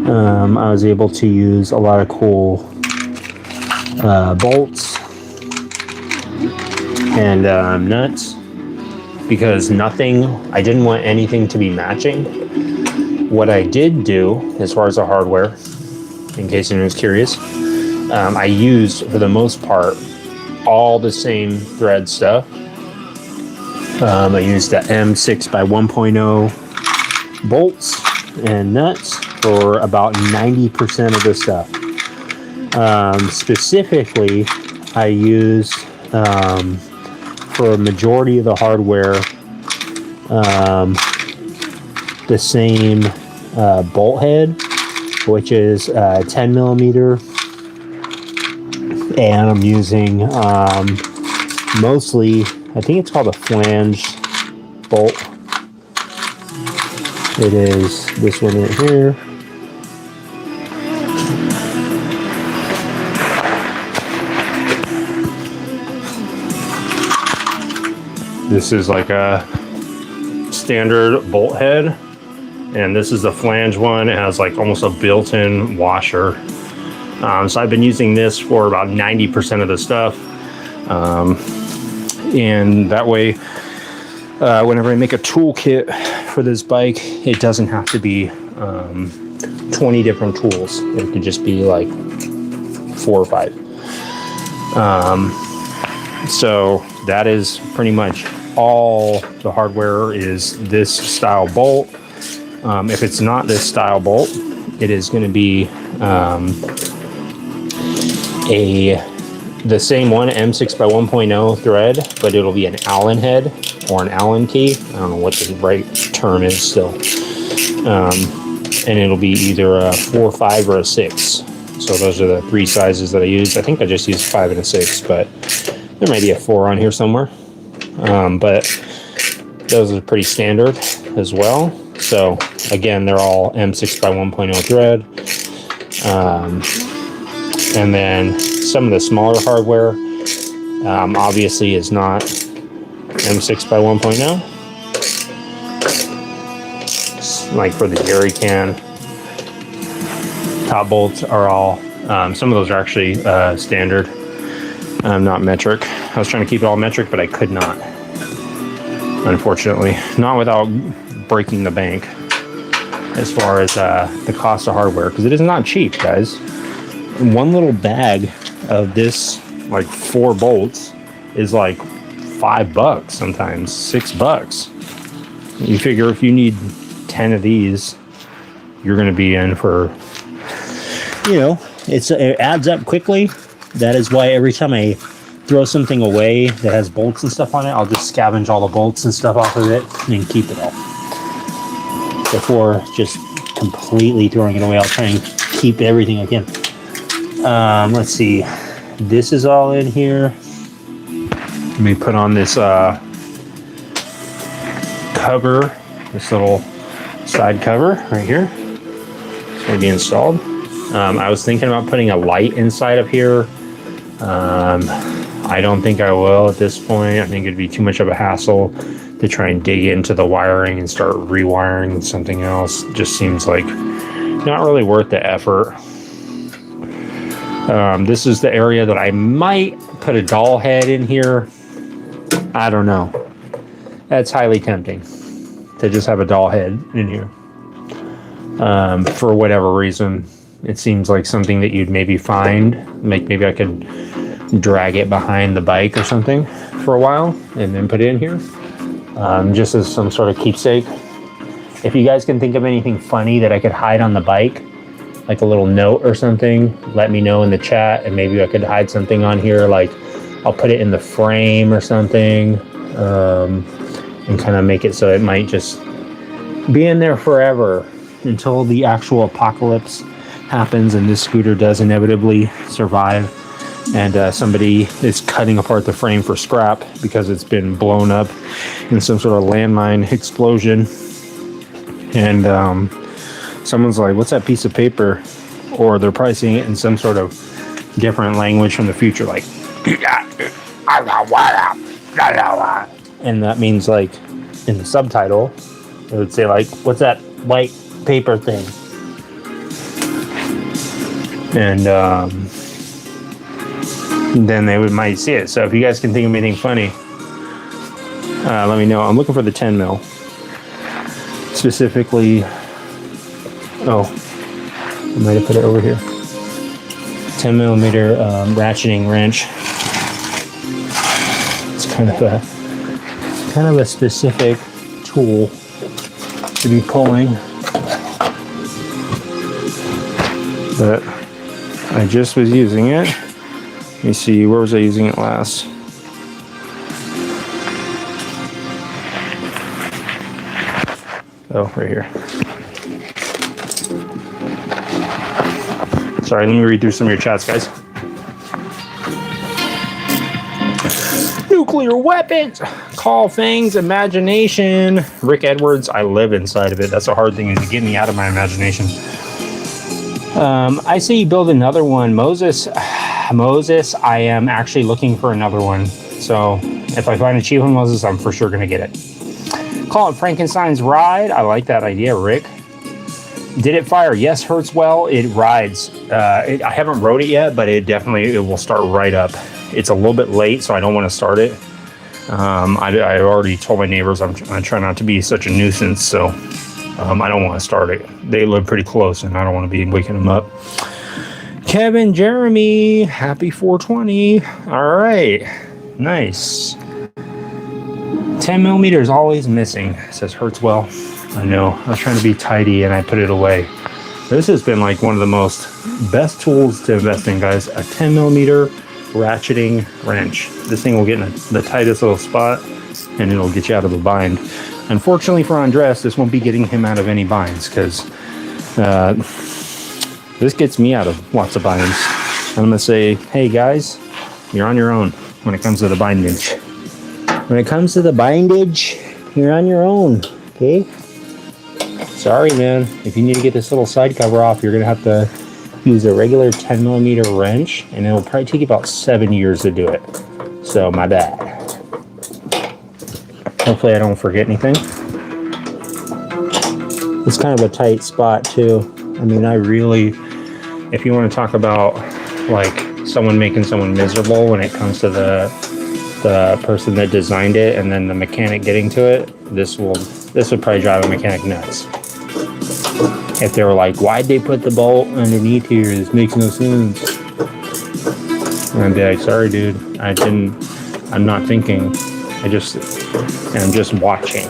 I was able to use a lot of cool bolts and nuts, because I didn't want anything to be matching. What I did do, as far as the hardware, in case anyone was curious, I used, for the most part, all the same thread stuff. I used the M6 by 1.0 bolts and nuts for about 90% of the stuff. Specifically, I used, for a majority of the hardware, the same bolt head, which is 10 millimeter, and I'm using mostly, I think it's called a flange bolt. It is this one right here. This is like a standard bolt head, and this is the flange one. It has like almost a built-in washer. So I've been using this for about 90% of the stuff. And that way, whenever I make a toolkit for this bike, it doesn't have to be 20 different tools. It could just be like 4 or 5. So that is pretty much all the hardware, is this style bolt. If it's not this style bolt, it is going to be the same one, M6 by 1.0 thread, but it'll be an Allen head or an Allen key. I don't know what the right term is still. And it'll be either a 4, 5, or a 6. So those are the 3 sizes that I use. I think I just used 5 and a 6, but there might be a 4 on here somewhere. But those are pretty standard as well. So again, they're all M6 by 1.0 thread. And then some of the smaller hardware obviously is not M6 by 1.0. Like for the jerry can, top bolts are all, some of those are actually standard, not metric. I was trying to keep it all metric, but I could not, unfortunately. Not without breaking the bank as far as the cost of hardware, because it is not cheap, guys. One little bag of this, like 4 bolts, is like $5, sometimes $6. You figure if you need 10 of these, you're going to be in for, you know, it adds up quickly. That is why every time I throw something away that has bolts and stuff on it, I'll just scavenge all the bolts and stuff off of it and keep it all. Before just completely throwing it away, I'll try and keep everything I can. Let's see. This is all in here. Let me put on this cover, this little side cover right here. It's going to be installed. I was thinking about putting a light inside of here. I don't think I will at this point. I think it'd be too much of a hassle to try and dig into the wiring and start rewiring something else. It just seems like not really worth the effort. This is the area that I might put a doll head in here. I don't know. That's highly tempting to just have a doll head in here. For whatever reason, it seems like something that you'd maybe find. Like maybe I could drag it behind the bike or something for a while and then put it in here. Just as some sort of keepsake. If you guys can think of anything funny that I could hide on the bike, like a little note or something, let me know in the chat, and maybe I could hide something on here, like I'll put it in the frame or something, and kind of make it so it might just be in there forever until the actual apocalypse happens and this scooter does inevitably survive, and somebody is cutting apart the frame for scrap because it's been blown up in some sort of landmine explosion. And someone's like, what's that piece of paper? Or they're probably seeing it in some sort of different language from the future, like, and that means, like, in the subtitle, it would say, like, what's that white paper thing? And then they might see it. So if you guys can think of anything funny, let me know. I'm looking for the 10 mil. Specifically, oh, I might have put it over here. 10 millimeter ratcheting wrench. It's kind of a specific tool to be pulling, but I just was using it. Let me see, where was I using it last? Oh, right here. Sorry, let me read through some of your chats, guys. Nuclear weapons! Call things imagination. Rick Edwards, I live inside of it. That's a hard thing, is to get me out of my imagination. I say you build another one. Moses, I am actually looking for another one. So if I find a cheap one, Moses, I'm for sure going to get it. Call it Frankenstein's Ride. I like that idea, Rick. Did it fire? Yes, hurts well. It rides. I haven't rode it yet, but it will start right up. It's a little bit late, so I don't want to start it. I already told my neighbors I try not to be such a nuisance, so I don't want to start it. They live pretty close, and I don't want to be waking them up. Kevin, Jeremy, happy 420. All right, nice. 10 millimeters always missing, says Hertzwell. I know, I was trying to be tidy and I put it away. This has been like one of the best tools to invest in, guys. A 10 millimeter ratcheting wrench. This thing will get in the tightest little spot and it'll get you out of a bind. Unfortunately for Andres, this won't be getting him out of any binds, because this gets me out of lots of binds. And I'm gonna say, hey guys, you're on your own when it comes to the bindage. When it comes to the bindage, you're on your own, okay? Sorry, man. If you need to get this little side cover off, you're gonna have to use a regular 10 millimeter wrench, and it'll probably take you about 7 years to do it. So, my bad. Hopefully I don't forget anything. It's kind of a tight spot, too. I mean, if you want to talk about, like, someone making someone miserable when it comes to the person that designed it and then the mechanic getting to it, this would probably drive a mechanic nuts. If they were like, why'd they put the bolt underneath here? This makes no sense. And I'd be like, sorry, dude. I'm not thinking. I'm just watching.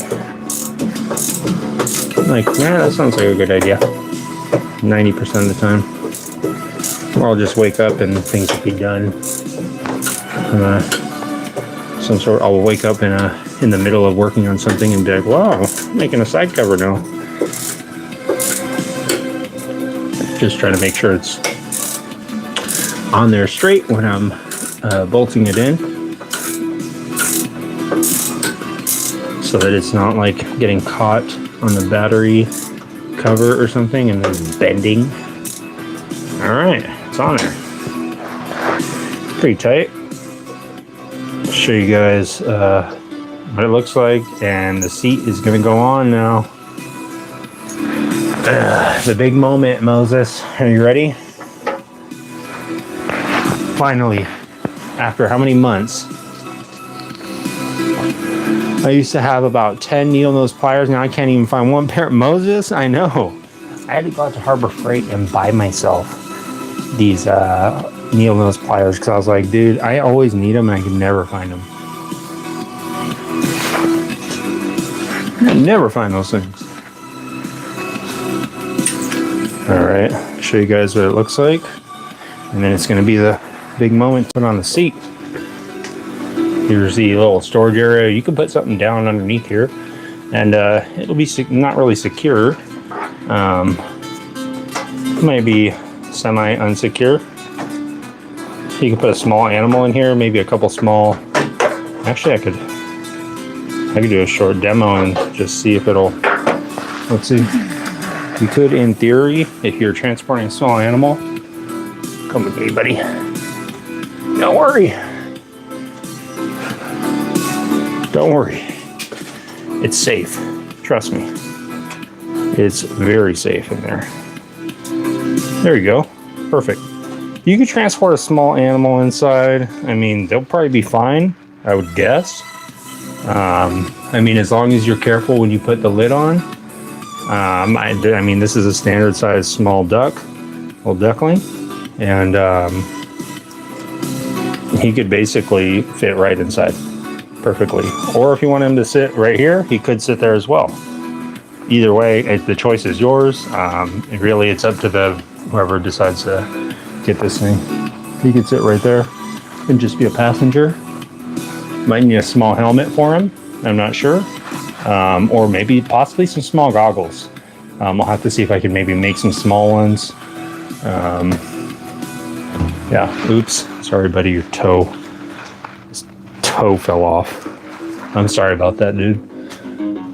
Like, yeah, that sounds like a good idea. 90% of the time. Or I'll just wake up and things will be done. I'll wake up in the middle of working on something and be like, wow, I'm making a side cover now. Just trying to make sure it's on there straight when I'm bolting it in. so that it's not like getting caught on the battery cover or something and then bending. All right, it's on there. Pretty tight. Show you guys what it looks like, and the seat is gonna go on now. The big moment, Moses. Are you ready? Finally, after how many months? I used to have about 10 needle nose pliers. Now I can't even find one pair. Moses, I know. I had to go out to Harbor Freight and buy myself these needle nose pliers because I was like, dude, I always need them and I can never find them. I never find those things. All right, show you guys what it looks like, and then it's going to be the big moment to put on the seat. Here's the little storage area. You can put something down underneath here, and it'll be not really secure. Might be semi-unsecure. You can put a small animal in here, maybe a couple small. Actually, I could do a short demo and just see if it'll. Let's see. You could, in theory, if you're transporting a small animal. Come with me, buddy. Don't worry. Don't worry. It's safe. Trust me. It's very safe in there. There you go. Perfect. You could transport a small animal inside. I mean, they'll probably be fine, I would guess. I mean, as long as you're careful when you put the lid on. I mean, this is a standard size small little duckling. And he could basically fit right inside perfectly. Or if you want him to sit right here, he could sit there as well. Either way, the choice is yours. Really, it's up to whoever decides to get this thing. He could sit right there and just be a passenger. Might need a small helmet for him. I'm not sure. Or maybe possibly some small goggles. I'll have to see if I can maybe make some small ones. Yeah, oops. Sorry, buddy, your toe. His toe fell off. I'm sorry about that, dude.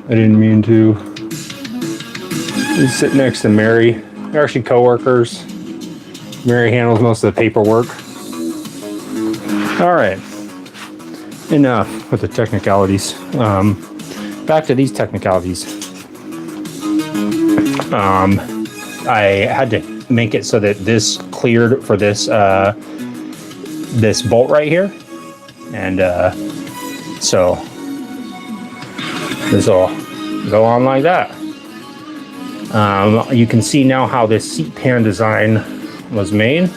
I didn't mean to. We sit next to Mary. They're actually co-workers. Mary handles most of the paperwork. All right. Enough with the technicalities. Back to these technicalities. I had to make it so that this cleared for this this bolt right here, and so this will go on like that. You can see now how this seat pan design was made.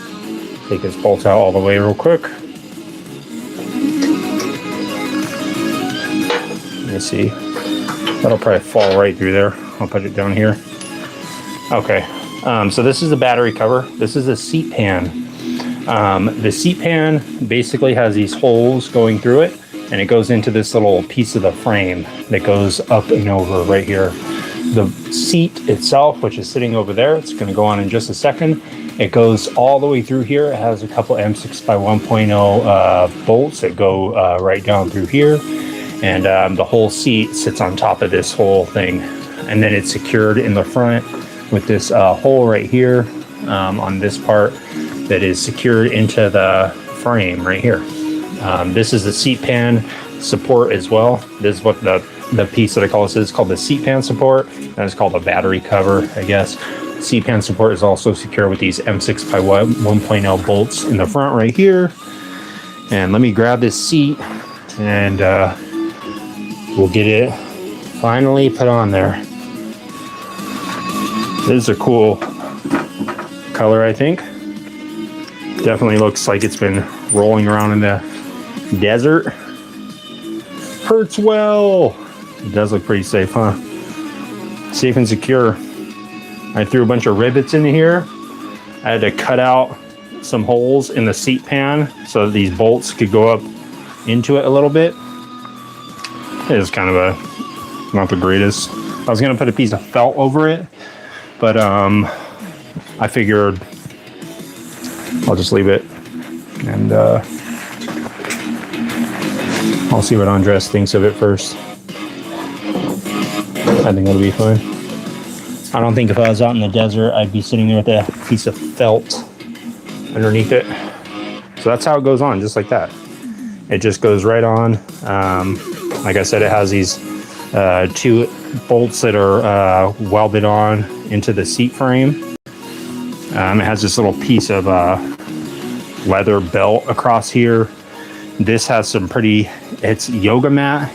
Take this bolt out all the way real quick. Let me see. That'll probably fall right through there. I'll put it down here. Okay. So this is the battery cover. This is a seat pan. The seat pan basically has these holes going through it, and it goes into this little piece of the frame that goes up and over right here. The seat itself, which is sitting over there, it's going to go on in just a second. It goes all the way through here. It has a couple M6 by 1.0 bolts that go right down through here. And the whole seat sits on top of this whole thing. And then it's secured in the front with this hole right here on this part that is secured into the frame right here. This is the seat pan support as well. This is what the piece that I call this is called the seat pan support. That is called a battery cover, I guess. Seat pan support is also secure with these M6 by 1.0 bolts in the front right here. And let me grab this seat and we'll get it finally put on there. This is a cool color, I think. Definitely looks like it's been rolling around in the desert. Hurts well. It does look pretty safe, huh? Safe and secure. I threw a bunch of rivets in here. I had to cut out some holes in the seat pan so that these bolts could go up into it a little bit. It is kind of not the greatest. I was gonna put a piece of felt over it, but I figured I'll just leave it, and I'll see what Andres thinks of it first. I think it'll be fine. I don't think if I was out in the desert, I'd be sitting there with a piece of felt underneath it. So that's how it goes on, just like that. It just goes right on. Like I said, it has these 2 bolts that are welded on into the seat frame. It has this little piece of leather belt across here. This has some it's yoga mat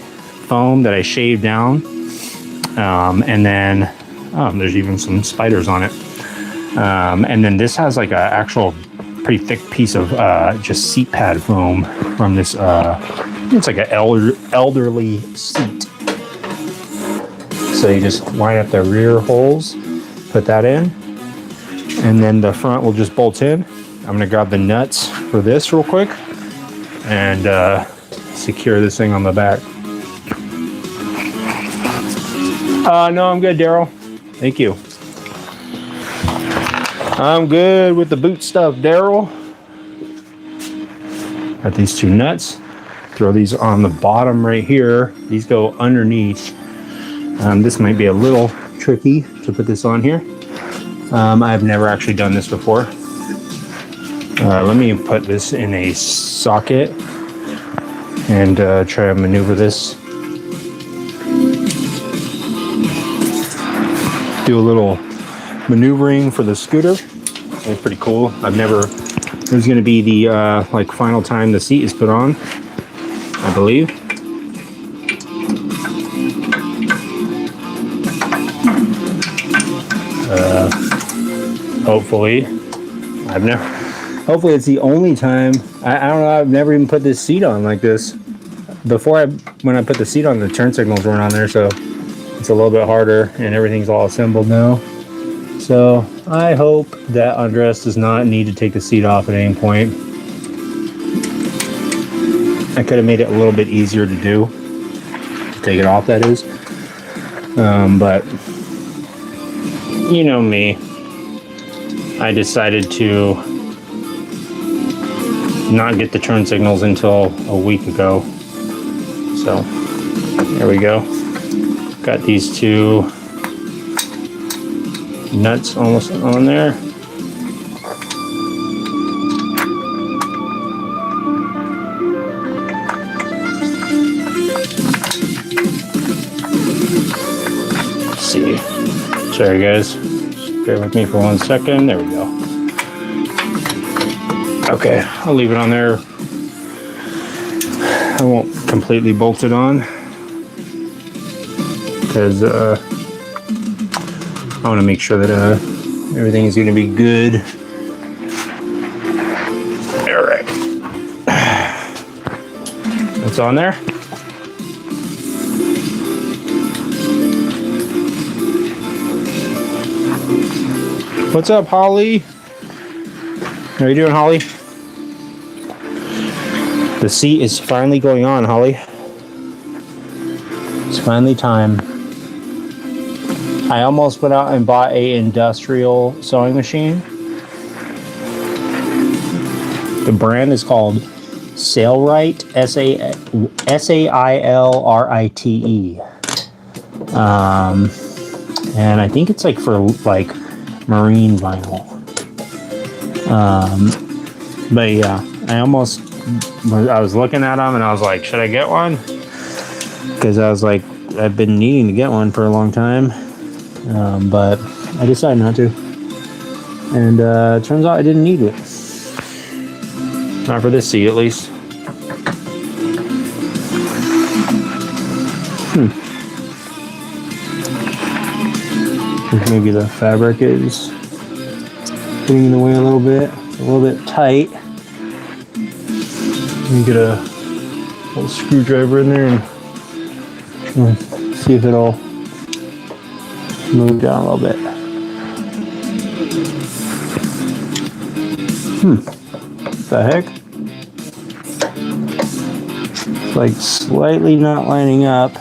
foam that I shaved down. And then, there's even some spiders on it. And then this has like a actual pretty thick piece of just seat pad foam from this, it's like an elderly seat. So you just line up the rear holes, put that in, and then the front will just bolt in. I'm gonna grab the nuts for this real quick and secure this thing on the back. No, I'm good, Daryl. Thank you. I'm good with the boot stuff, Daryl. Got these 2 nuts. Throw these on the bottom right here. These go underneath. This might be a little tricky to put this on here. I've never actually done this before. Let me put this in a socket and try to maneuver this. Do a little maneuvering for the scooter. It's pretty cool. This is going to be the like final time the seat is put on, I believe. Hopefully it's the only time. I don't know, I've never even put this seat on like this. Before when I put the seat on, the turn signals weren't on there, so it's a little bit harder, and everything's all assembled now. So I hope that Andres does not need to take the seat off at any point. I could have made it a little bit easier to do, to take it off, that is. But you know me, I decided to not get the turn signals until a week ago. So there we go. Got these 2 nuts almost on there. Let's see. Sorry guys, just bear with me for 1 second. There we go. Okay, I'll leave it on there. I won't completely bolt it on because I want to make sure that everything is going to be good. All right, it's on there. What's up, Holly? How are you doing, Holly? The seat is finally going on, Holly. It's finally time. I almost went out and bought a industrial sewing machine. The brand is called Sailrite, S-A-I-L-R-I-T-E. And I think it's like for like marine vinyl. But yeah, I was looking at them and I was like, should I get one? Because I was like, I've been needing to get one for a long time. But I decided not to. And it turns out I didn't need it. Not for this seat, at least. Maybe the fabric is getting in the way a little bit. It's a little bit tight. Let me get a little screwdriver in there and see if it'll move down a little bit. What the heck? It's like slightly not lining up.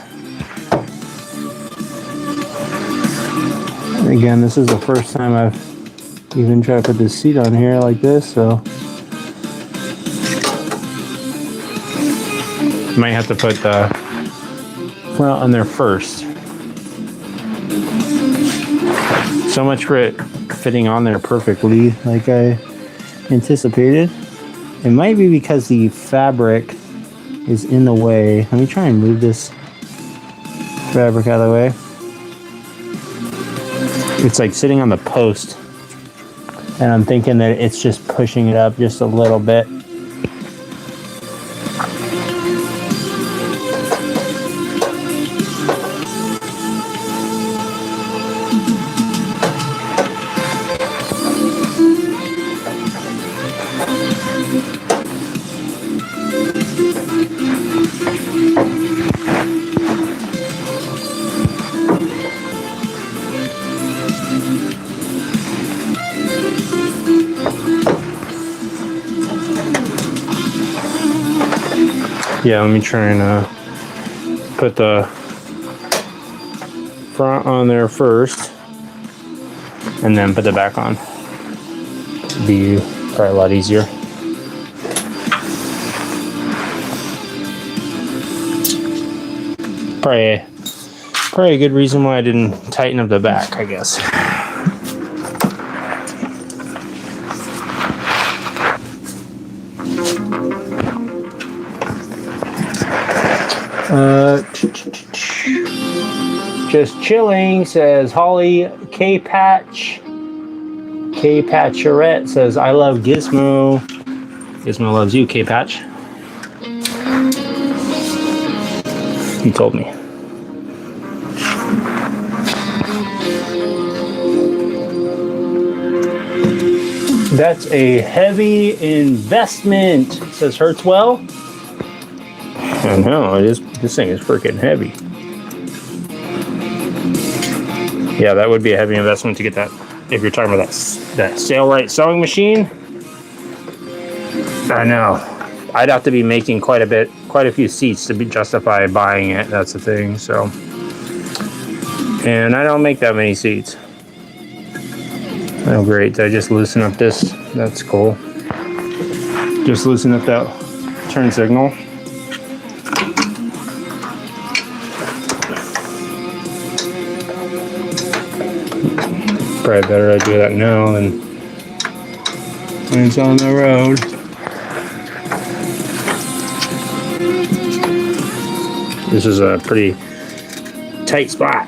Again, this is the first time I've even tried to put this seat on here like this, so might have to put the front on there first. So much for it fitting on there perfectly like I anticipated. It might be because the fabric is in the way. Let me try and move this fabric out of the way. It's like sitting on the post, and I'm thinking that it's just pushing it up just a little bit. Yeah, let me try and put the front on there first, and then put the back on. Be probably a lot easier. Probably a good reason why I didn't tighten up the back, I guess. Just chilling, says Holly K. Patch. K. Patcherette says, I love Gizmo. Gizmo loves you, K. Patch. He told me. That's a heavy investment, says Hertzwell. I know, it is. This thing is freaking heavy. Yeah, that would be a heavy investment to get that. If you're talking about that Sailrite sewing machine, I know. I'd have to be making quite a few seats to justify buying it. That's the thing. So, and I don't make that many seats. Oh, great! Did I just loosen up this? That's cool. Just loosen up that turn signal. Probably better I do that now than when it's on the road. This is a pretty tight spot.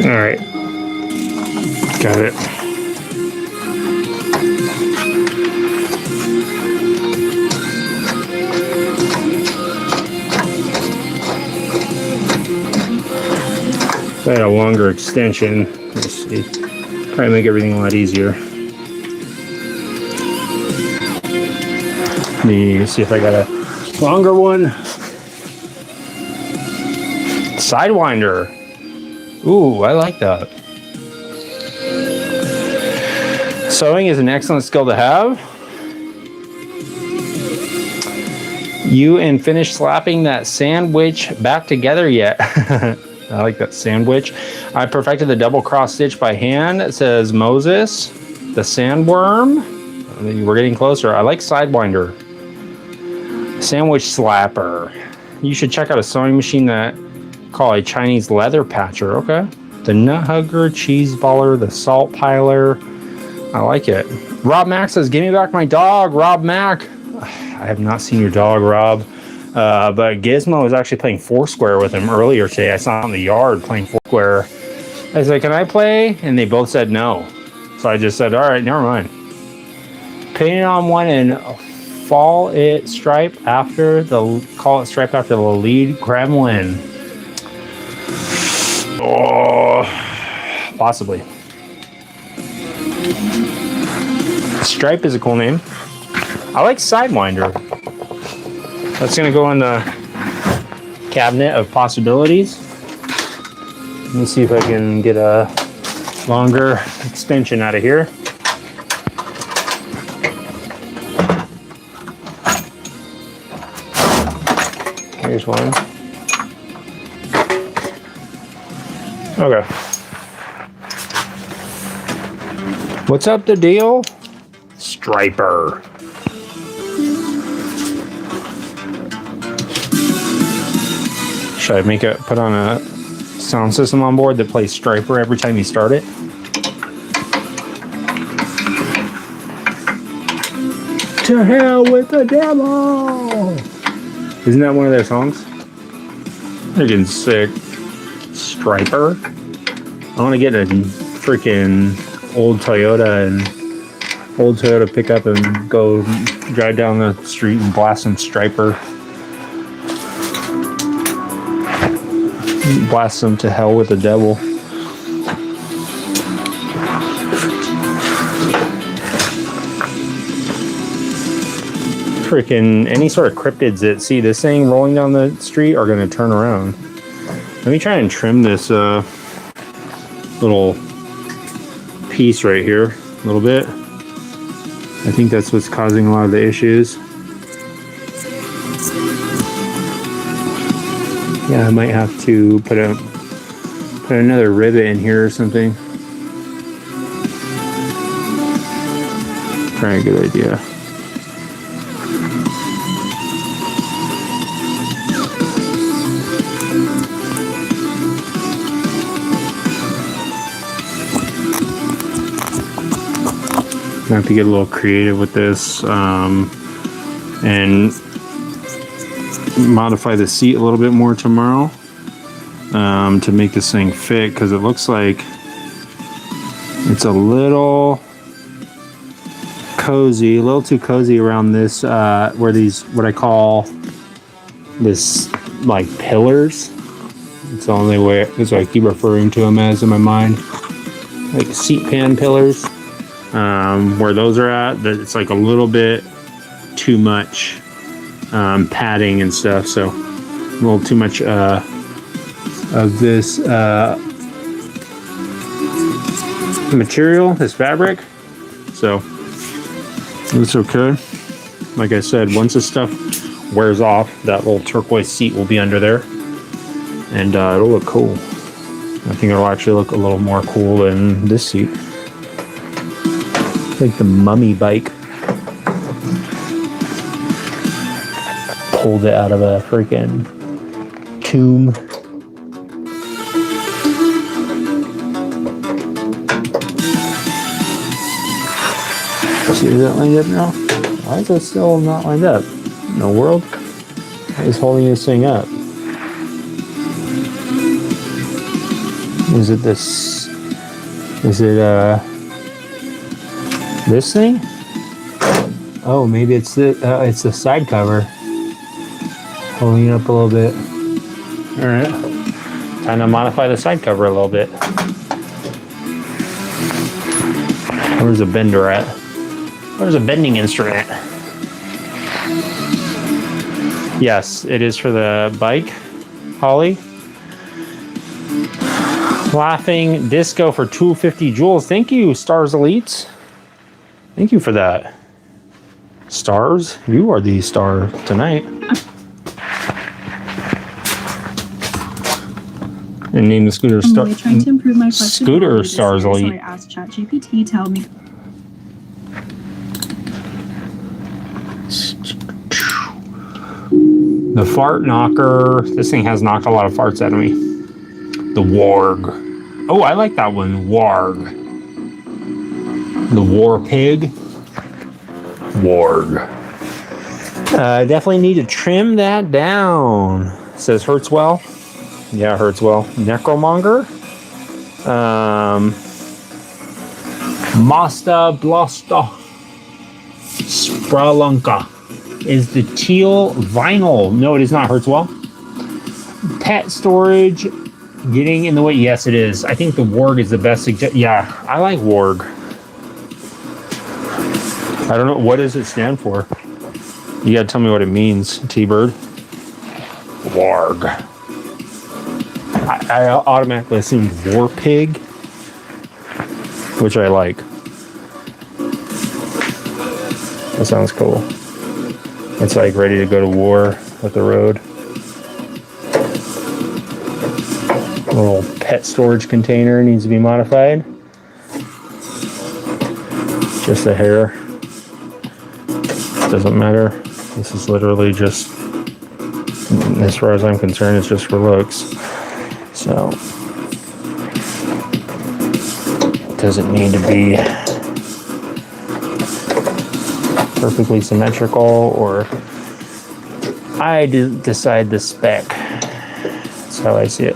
All right. Got it. If I had a longer extension, let's see, probably make everything a lot easier. Let me see if I got a longer one. Sidewinder. Ooh, I like that. Sewing is an excellent skill to have. You and finished slapping that sandwich back together yet? I like that sandwich. I perfected the double cross stitch by hand. It says Moses, the sandworm. We're getting closer. I like Sidewinder. Sandwich slapper. You should check out a sewing machine that call a Chinese leather patcher. Okay. The nut hugger, cheese baller, the salt piler. I like it. Rob Mack says, give me back my dog, Rob Mack. I have not seen your dog, Rob. But Gizmo was actually playing Foursquare with him earlier today. I saw him in the yard playing Foursquare. I was like, can I play? And they both said no. So I just said, all right, never mind. Paint it on one and call it stripe after the lead gremlin. Oh, possibly. Stripe is a cool name. I like Sidewinder. That's gonna go in the cabinet of possibilities. Let me see if I can get a longer extension out of here. Here's one. Okay. What's up the deal? Striper. Should I put on a sound system on board that plays Striper every time you start it? To hell with the devil! Isn't that one of their songs? They're getting sick. Striper? I want to get a freaking old Toyota pickup and go drive down the street and blast some Striper. Blast them to hell with the devil. Freaking any sort of cryptids that see this thing rolling down the street are going to turn around. Let me try and trim this little piece right here a little bit. I think that's what's causing a lot of the issues. Yeah, I might have to put another rivet in here or something. Probably a good idea. I have to get a little creative with this and modify the seat a little bit more tomorrow to make this thing fit, because it looks like it's a little cozy, a little too cozy around this where these, what I call this, like pillars. It's the only way, that's what I keep referring to them as in my mind, like seat pan pillars. Where those are at, that it's like a little bit too much padding and stuff, so a little too much of this material, this fabric, so it's okay. Like I said, once this stuff wears off, that little turquoise seat will be under there, and it'll look cool. I think it'll actually look a little more cool than this seat. Like the mummy bike. Pulled it out of a freaking tomb. See, is that lined up now? Why is it still not lined up? In the world? What is holding this thing up? Is it this? Is it this thing? Oh, maybe it's the side cover holding it up a little bit. All right, time to modify the side cover a little bit. Where's the bender at? Where's a bending instrument? Yes, it is for the bike, Holly. Laughing Disco for 250 joules. Thank you, Stars Elites. Thank you for that. Stars, you are the star tonight. And name the scooter I'm really trying to improve my Scooter Stars Elite. So I asked ChatGPT to help me. The fart knocker. This thing has knocked a lot of farts out of me. The warg. Oh, I like that one. Warg. The war pig. Warg. Definitely need to trim that down. Says hurts well. Yeah, it hurts well. Necromonger. Masta Blosta. Spralunka is the teal vinyl. No, it is not. Hurts well. Pet storage getting in the way. Yes, it is. I think the Warg is the best suggestion. Yeah, I like Warg. I don't know. What does it stand for? You gotta tell me what it means, T-Bird. Warg. I automatically assumed War Pig, which I like. That sounds cool. It's like ready to go to war with the road. A little pet storage container needs to be modified. just a hair. Doesn't matter. This is literally just, as far as I'm concerned, it's just for looks. So it doesn't need to be perfectly symmetrical, or I decide the spec. That's how I see it.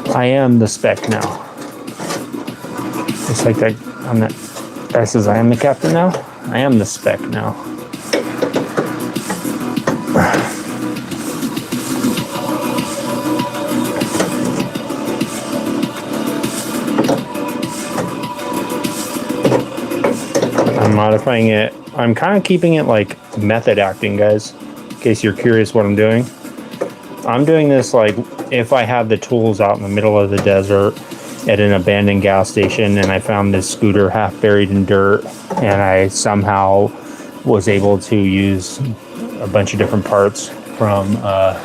I am the spec now. It's like that on that guy says I am the captain now. I am the spec now. I'm modifying it. I'm kind of keeping it like method acting, guys, in case you're curious what I'm doing. I'm doing this like if I have the tools out in the middle of the desert at an abandoned gas station and I found this scooter half buried in dirt and I somehow was able to use a bunch of different parts from a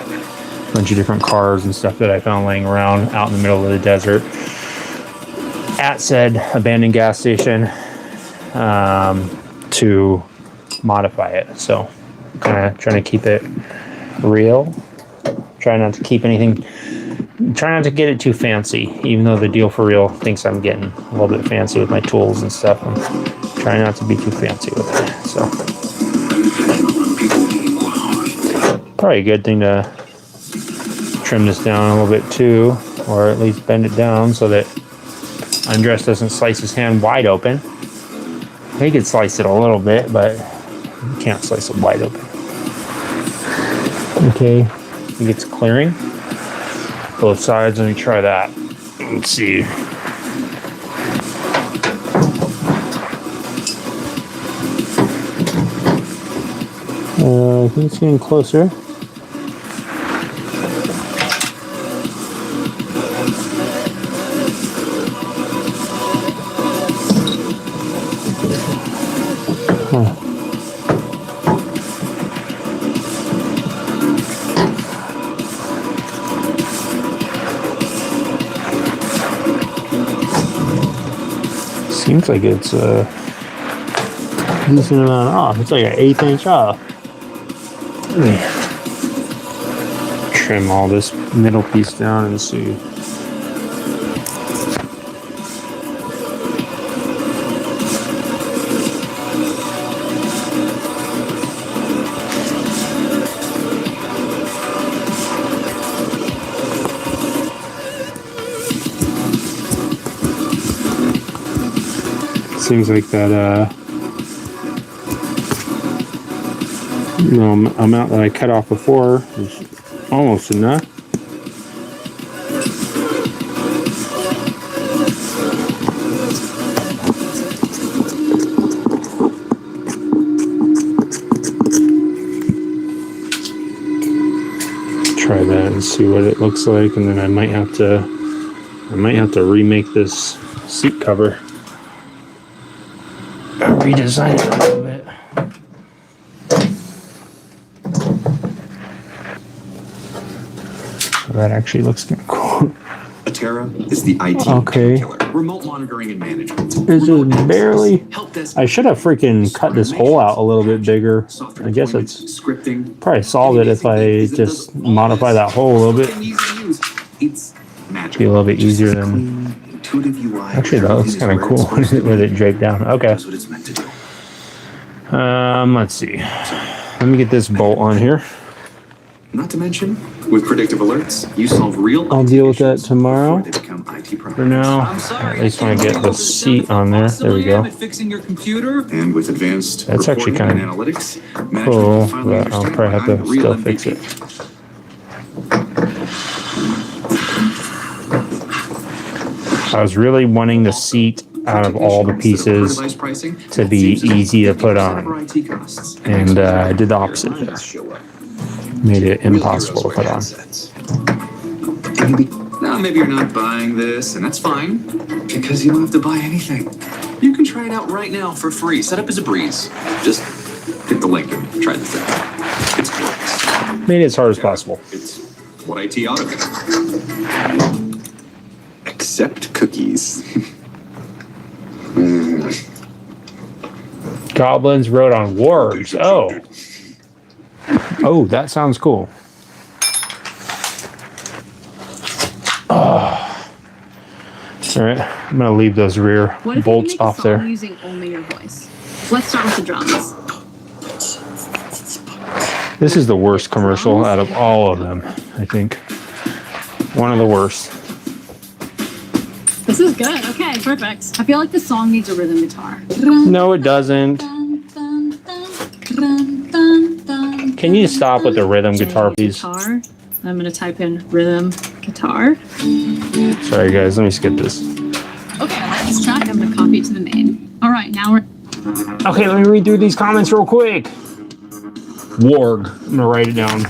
bunch of different cars and stuff that I found laying around out in the middle of the desert at said abandoned gas station, to modify it. So kind of trying to keep it real. Try not to keep anything, try not to get it too fancy, even though the deal for real thinks I'm getting a little bit fancy with my tools and stuff. I'm trying not to be too fancy with it. So probably a good thing to trim this down a little bit too, or at least bend it down so that Andres doesn't slice his hand wide open. He could slice it a little bit, but you can't slice it wide open. Okay. I think it's clearing both sides. Let me try that. Let's see. I think it's getting closer. Huh. Seems like it's a decent amount off. It's like an 1/8 inch off. Let me trim all this middle piece down and see. Seems like that amount that I cut off before is almost enough. Try that and see what it looks like, and then I might have to remake this seat cover. Redesign it a little bit. That actually looks kind of cool. Atera is the IT killer. Remote monitoring and management. It's just barely. I should have freaking cut this hole out a little bit bigger. I guess it's scripting. Probably solve it if I just modify that hole a little bit. It's magic. Be a little bit easier than. Actually, that looks kind of cool with it draped down. Okay. Let's see. Let me get this bolt on here. Not to mention, with predictive alerts, you solve real. I'll deal with that tomorrow. For now, sorry, at least want to get the seat on there. There we go. Fixing your computer. And with advanced That's actually kind of analytics, cool, but I'll probably have to still fix it. I was really wanting the seat out of all the pieces to be easy to put on, and I did the opposite there. Made it impossible to put on. Now, maybe you're not buying this, and that's fine, because you don't have to buy anything. You can try it out right now for free. Set up as a breeze. Just hit the link and try this out. It's glorious. Made it as hard as possible. It's what IT automates. Except cookies. Goblins rode on wargs. Oh. Oh, that sounds cool. Oh. All right, I'm gonna leave those rear What if bolts you make a off song there. using only your voice? Let's start with the drums. This is the worst commercial out of all of them, I think. One of the worst. This is good. Okay, perfect. I feel like the song needs a rhythm guitar. No, it doesn't. Can you stop with the rhythm guitar, please? Guitar. I'm gonna type in rhythm guitar. Sorry, guys. Let me skip this. Okay, I like this track. I'm gonna copy it to the main. All right, now we're. Okay, let me read through these comments real quick. Warg. I'm gonna write it down.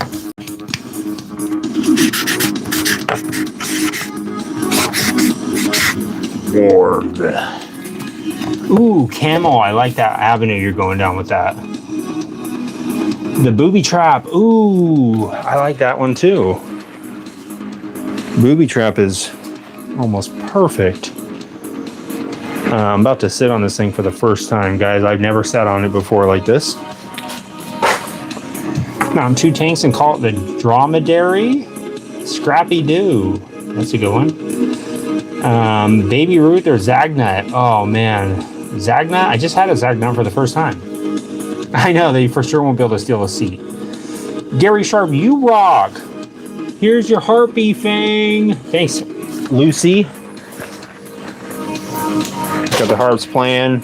Warg. Ooh, camel. I like that avenue you're going down with that. The booby trap. Ooh, I like that one too. Booby trap is almost perfect. I'm about to sit on this thing for the first time, guys. I've never sat on it before like this. Mount 2 tanks and call it the dromedary. Scrappy Doo. That's a good one. Baby Ruth or Zagnut. Oh man, Zagnut. I just had a Zagnut for the first time. I know they for sure won't be able to steal a seat. Gary Sharp, you rock. Here's your harpy fang. Thanks, Lucy. Got the harps playing.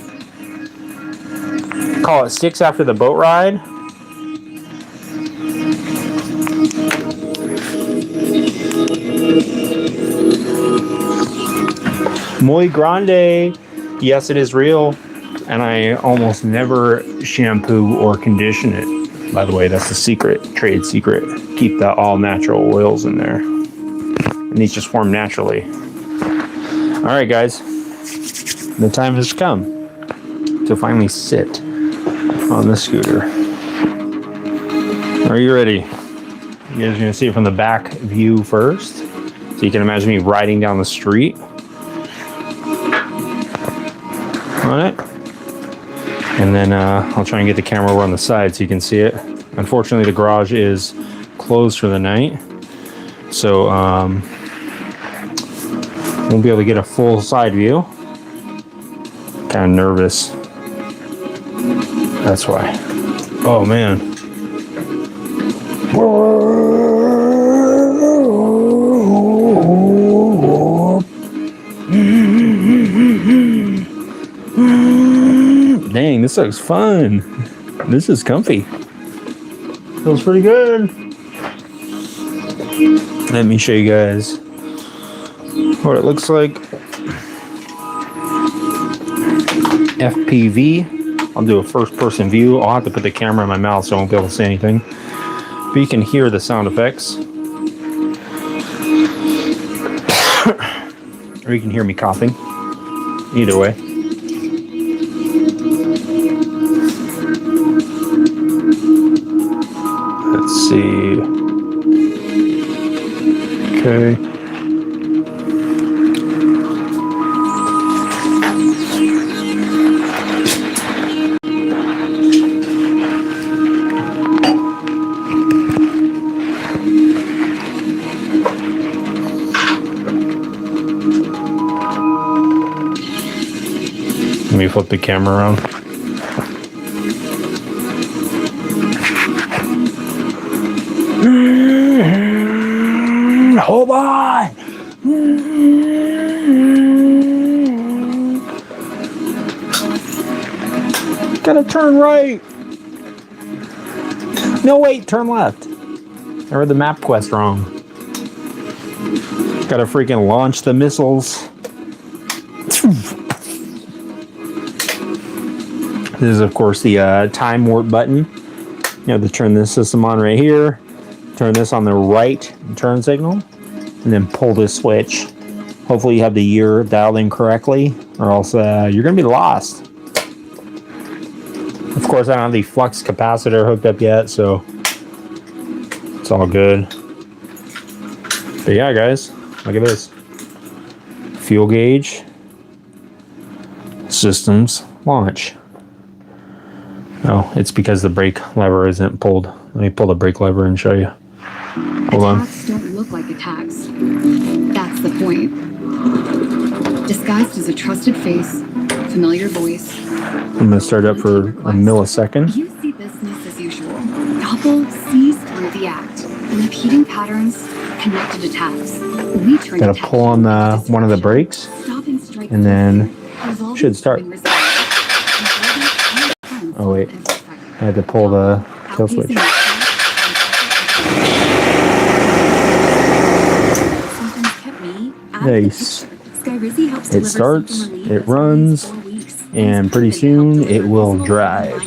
Call it 6 after the boat ride. Muy grande. Yes, it is real. And I almost never shampoo or condition it. By the way, that's the secret, trade secret. Keep the all natural oils in there. And these just form naturally. All right, guys. The time has come to finally sit on the scooter. Are you ready? You guys are gonna see it from the back view first. So you can imagine me riding down the street on it. And then I'll try and get the camera over on the side so you can see it. Unfortunately, the garage is closed for the night. So won't be able to get a full side view. Kind of nervous. That's why. Oh man. Dang, this looks fun. This is comfy. Feels pretty good. Let me show you guys what it looks like. FPV. I'll do a first person view. I'll have to put the camera in my mouth so I won't be able to say anything. But you can hear the sound effects. Or you can hear me coughing. Either way. Let's see. Okay. Let me flip the camera around. Hold on. Gotta turn right. No, wait, turn left. I read the map quest wrong. Gotta freaking launch the missiles. This is, of course, the time warp button. You have to turn this system on right here. Turn this on the right turn signal. And then pull this switch. Hopefully you have the year dialed in correctly. Or else you're going to be lost. Of course, I don't have the flux capacitor hooked up yet. So it's all good. But yeah, guys. Look at this. Fuel gauge. Systems. Launch. Oh, it's because the brake lever isn't pulled. Let me pull the brake lever and show you. Hold on. Attacks don't look like attacks. That's the point. Disguised as a trusted face, familiar voice. I'm gonna start up for a millisecond. You see business as usual. Doppel sees through the act. Repeating patterns, connected attacks. We turn Gotta pull on the one of the brakes, and then should start. Oh wait, I had to pull the kill switch. Nice. It starts, it runs, and pretty soon it will drive.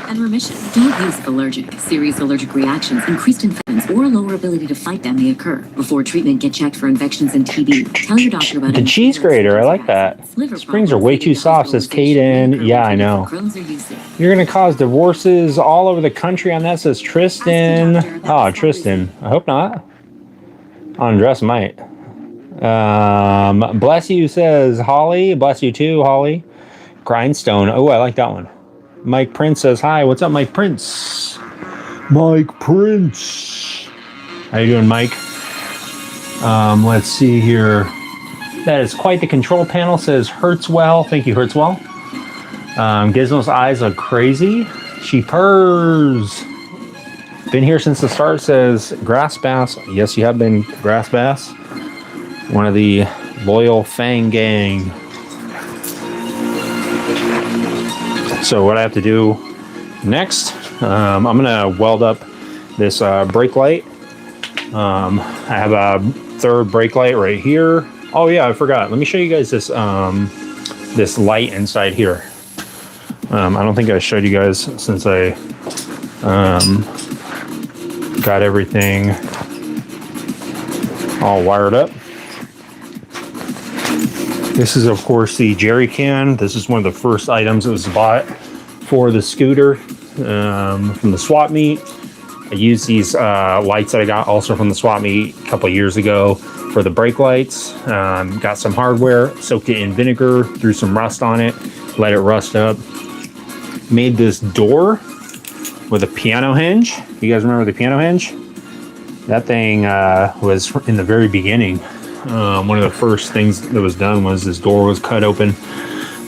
And remission. Don't use allergic. Serious allergic reactions, increased infections, or a lower ability to fight them may occur. Before treatment, get checked for infections and TB. Tell your doctor about it. The cheese grater, I like that. Springs are way too soft, says Kaden. Yeah, I know. You're going to cause divorces all over the country on that, says Tristan. Oh, Tristan. I hope not. Andres might. Bless you, says Holly. Bless you too, Holly. Grindstone. Oh, I like that one. Mike Prince says, hi, what's up, Mike Prince? Mike Prince. How you doing, Mike? Let's see here. That is quite the control panel, says Hertzwell. Thank you, Hertzwell. Gizmo's eyes look crazy. She purrs. Been here since the start, says Grass Bass. Yes, you have been, Grass Bass. One of the loyal Fang gang. So what I have to do next, I'm gonna weld up this brake light. I have a third brake light right here. Oh yeah, I forgot. Let me show you guys this this light inside here. I don't think I showed you guys since I got everything all wired up. This is, of course, the jerry can. This is one of the first items that was bought for the scooter from the swap meet. I used these lights that I got also from the swap meet a couple of years ago for the brake lights. Got some hardware, soaked it in vinegar, threw some rust on it, let it rust up. Made this door with a piano hinge. You guys remember the piano hinge? That thing was in the very beginning. One of the first things that was done was this door was cut open.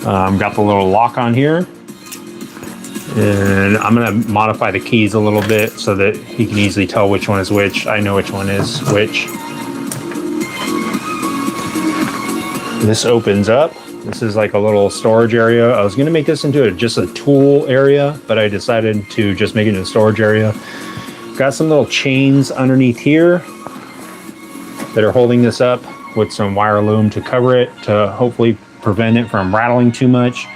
Got the little lock on here. And I'm going to modify the keys a little bit so that you can easily tell which one is which. I know which one is which. This opens up. This is like a little storage area. I was going to make this into just a tool area, but I decided to just make it into a storage area. Got some little chains underneath here that are holding this up with some wire loom to cover it to hopefully prevent it from rattling too much.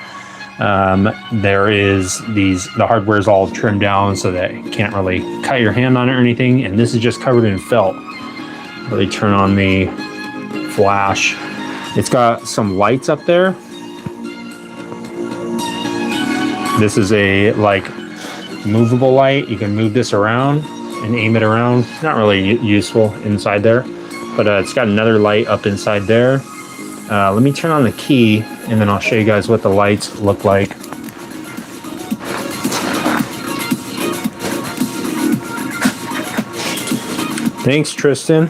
There is the hardware is all trimmed down so that you can't really cut your hand on it or anything. And this is just covered in felt. Really turn on the flash. It's got some lights up there. This is a like movable light. You can move this around and aim it around. Not really useful inside there, but it's got another light up inside there. Let me turn on the key and then I'll show you guys what the lights look like. Thanks, Tristan.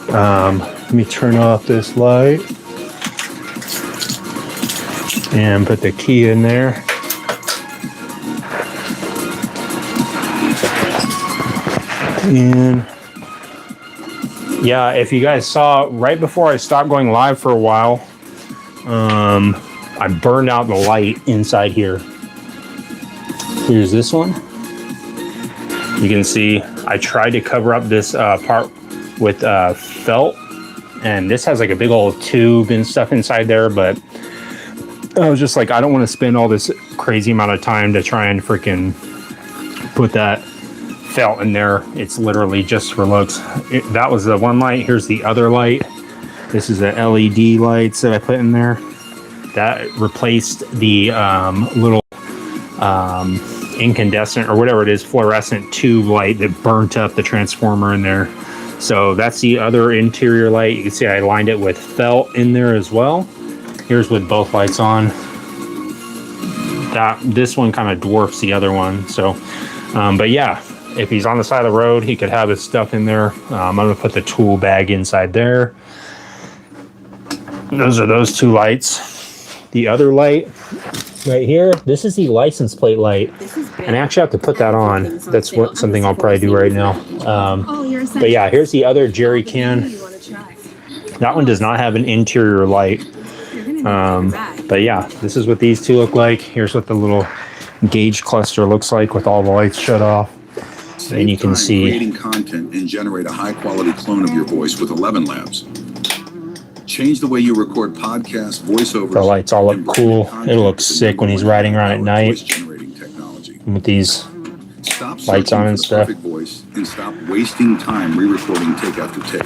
Let me turn off this light and put the key in there. And yeah, if you guys saw right before I stopped going live for a while, I burned out the light inside here. Here's this one. You can see I tried to cover up this part with felt, and this has like a big old tube and stuff inside there, but I was just like, I don't want to spend all this crazy amount of time to try and freaking put that felt in there. It's literally just for looks. That was the one light. Here's the other light. This is the LED lights that I put in there. That replaced the little incandescent or whatever it is, fluorescent tube light that burnt up the transformer in there. So that's the other interior light. You can see I lined it with felt in there as well. Here's with both lights on. this one kind of dwarfs the other one. So, but yeah, if he's on the side of the road, he could have his stuff in there. I'm gonna put the tool bag inside there. Those are those two lights. The other light right here, this is the license plate light, and I actually have to put that on. That's something I'll probably do right now. But yeah, here's the other jerry can. That one does not have an interior light. But yeah, this is what these two look like. Here's what the little gauge cluster looks like with all the lights shut off. And you can see creating content and generate a high quality clone of your voice with 11 Labs. Change the way you record podcasts, voiceovers. the lights all look cool. It'll look sick when he's riding around at night with these lights on and stuff. Voice and stop wasting time re-recording take after take.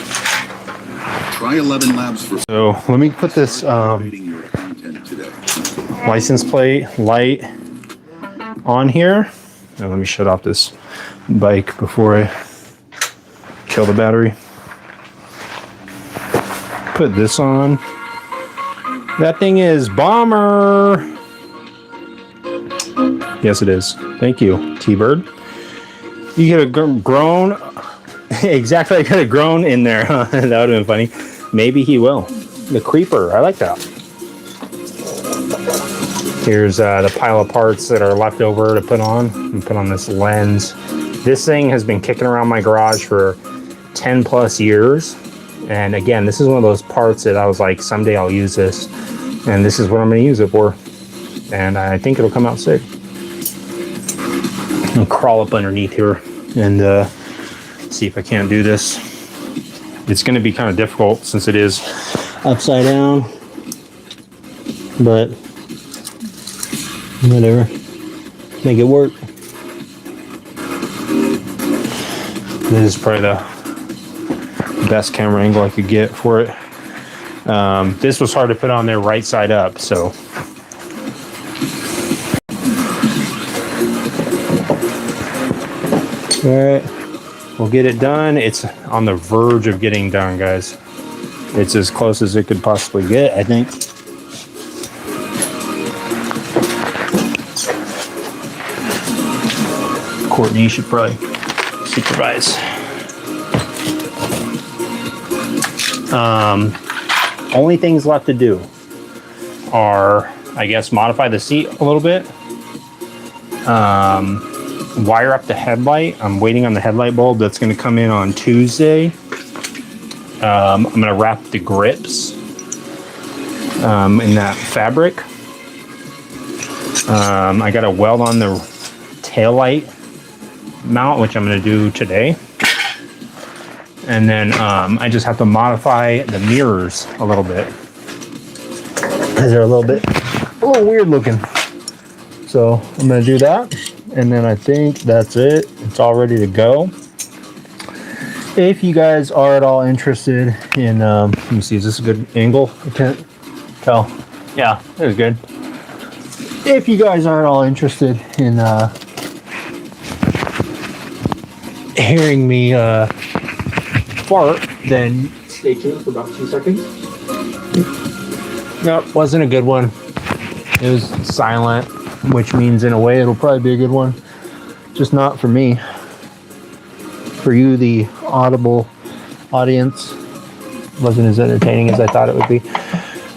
Try 11 Labs for So let me put this creating your content today. license plate light on here. Now let me shut off this bike before I kill the battery. Put this on. That thing is bomber. Yes, it is. Thank you, T-Bird. You could have grown. Exactly, I could have grown in there. Huh? That would have been funny. Maybe he will. The creeper. I like that. Here's the pile of parts that are left over to put on. And put on this lens. This thing has been kicking around my garage for 10 plus years. And again, this is one of those parts that I was like, someday I'll use this. And this is what I'm going to use it for. And I think it'll come out sick. I'll crawl up underneath here and see if I can't do this. It's going to be kind of difficult since it is upside down. But whatever. Make it work. This is probably the best camera angle I could get for it. This was hard to put on there right side up, so all right, we'll get it done. It's on the verge of getting done, guys. It's as close as it could possibly get, I think. Courtney should probably supervise. Only things left to do are, I guess, modify the seat a little bit. Wire up the headlight. I'm waiting on the headlight bulb that's going to come in on Tuesday. I'm going to wrap the grips in that fabric. I got to weld on the taillight mount, which I'm going to do today. And then I just have to modify the mirrors a little bit, because they're a little weird looking. So I'm going to do that. And then I think that's it. It's all ready to go. If you guys are at all interested in, let me see, is this a good angle? I can't tell. Yeah, it was good. If you guys are at all interested in hearing me fart, then stay tuned for about 2 seconds. Nope, wasn't a good one. It was silent, which means in a way it'll probably be a good one. Just not for me. For you, the audible audience, wasn't as entertaining as I thought it would be.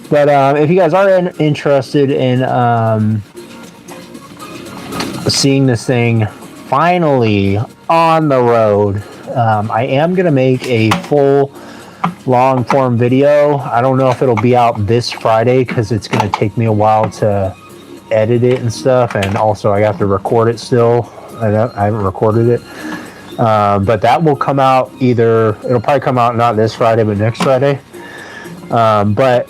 But if you guys are interested in seeing this thing finally on the road, I am going to make a full long form video. I don't know if it'll be out this Friday because it's going to take me a while to edit it and stuff. And also I have to record it still. I haven't recorded it. But that will come out it'll probably come out not this Friday, but next Friday. But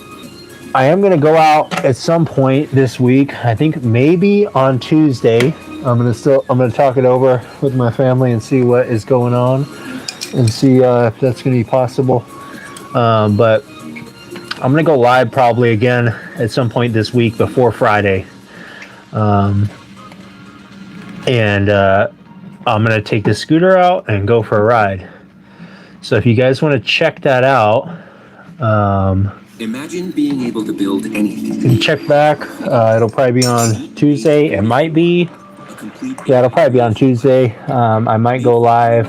I am going to go out at some point this week. I think maybe on Tuesday. I'm going to talk it over with my family and see what is going on and see if that's going to be possible. But I'm going to go live probably again at some point this week before Friday. And I'm going to take the scooter out and go for a ride. So if you guys want to check that out, Imagine being able to build anything. Check back. It'll probably be on Tuesday. It might be. Yeah, it'll probably be on Tuesday. I might go live.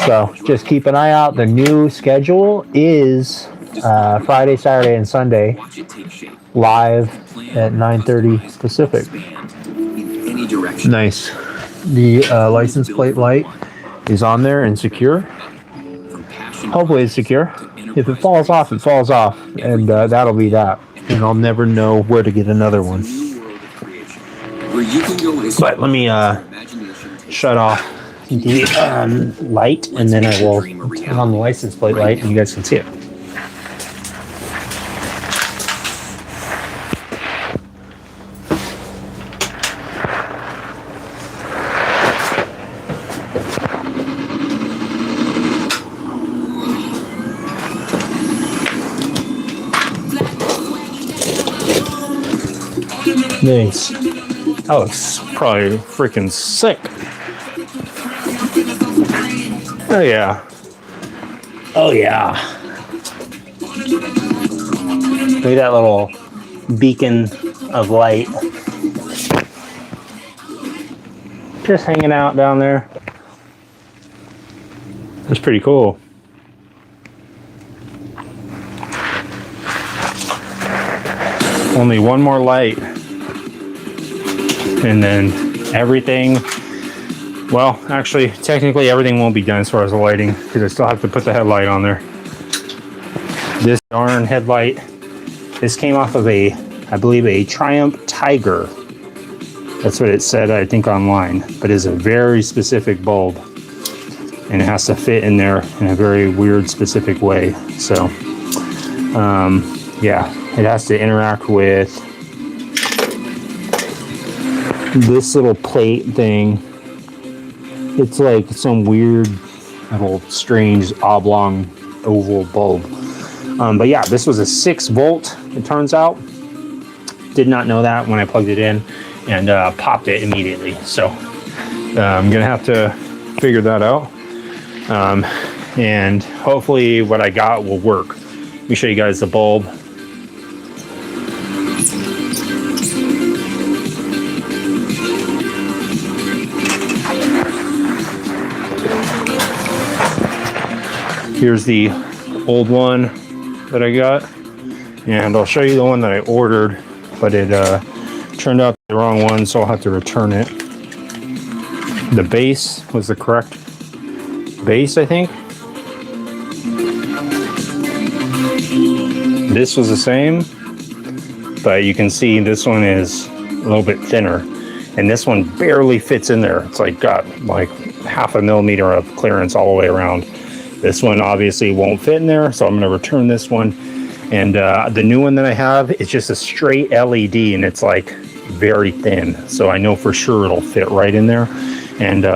So just keep an eye out. The new schedule is Friday, Saturday, and Sunday Watch it take shape. live at 9:30 Pacific. In any direction. Nice. The license plate light is on there and secure. From passion Hopefully it's secure. to If it falls off, it falls off. And that'll be that. And I'll never know where to get another one. new world of creation, where you can go as But let me imagination takes shut off the light, and then I will turn on the license plate light, and you guys can see it. Nice. That looks probably freaking sick. Oh yeah. Oh yeah. Look at that little beacon of light. Just hanging out down there. That's pretty cool. Only one more light. And then everything, well, actually, technically everything won't be done as far as the lighting, because I still have to put the headlight on there. This darn headlight, this came off of a, I believe, a Triumph Tiger. That's what it said, I think, online. But it's a very specific bulb. And it has to fit in there in a very weird, specific way. So, yeah, it has to interact with this little plate thing. It's like some weird little strange oblong oval bulb. But yeah, this was a 6-volt, it turns out. Did not know that when I plugged it in, and popped it immediately. So I'm gonna have to figure that out. And hopefully what I got will work. Let me show you guys the bulb. Here's the old one that I got, and I'll show you the one that I ordered, but it turned out the wrong one, so I'll have to return it. The base was the correct base, I think. This was the same, but you can see this one is a little bit thinner, and this one barely fits in there. It's like got like 0.5 millimeter of clearance all the way around. This one obviously won't fit in there, so I'm going to return this one. And the new one that I have is just a straight LED, and it's like very thin, so I know for sure it'll fit right in there. And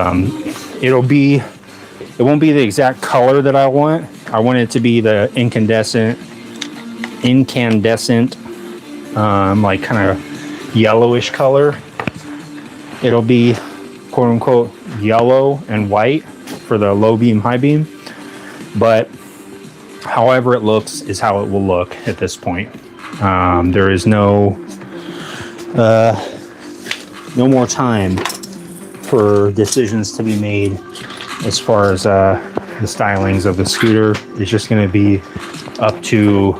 it won't be the exact color that I want. I want it to be the incandescent, like kind of yellowish color. It'll be quote unquote yellow and white for the low beam, high beam. But however it looks is how it will look at this point. There is no more time for decisions to be made as far as the stylings of the scooter. It's just going to be up to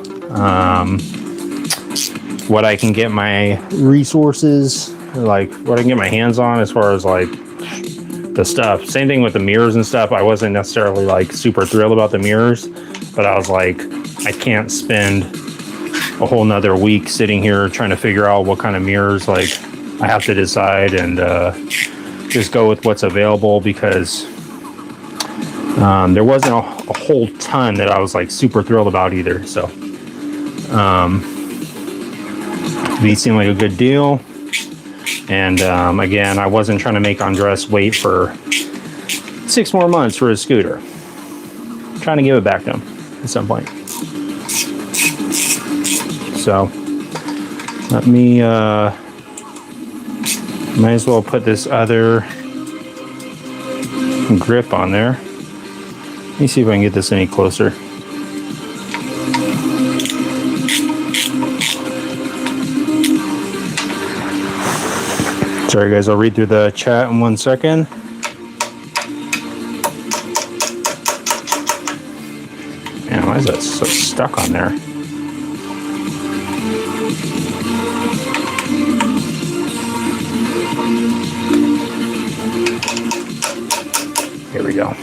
what I can get my resources, like what I can get my hands on as far as like the stuff. Same thing with the mirrors and stuff. I wasn't necessarily like super thrilled about the mirrors, but I was like, I can't spend a whole nother week sitting here trying to figure out what kind of mirrors. Like, I have to decide and just go with what's available, because there wasn't a whole ton that I was like super thrilled about either. So these seem like a good deal. And again, I wasn't trying to make Andres wait for 6 more months for his scooter. I'm trying to give it back to him at some point. So let me might as well put this other grip on there. Let me see if I can get this any closer. Sorry guys, I'll read through the chat in 1 second. Man, why is that so stuck on there? Here we go.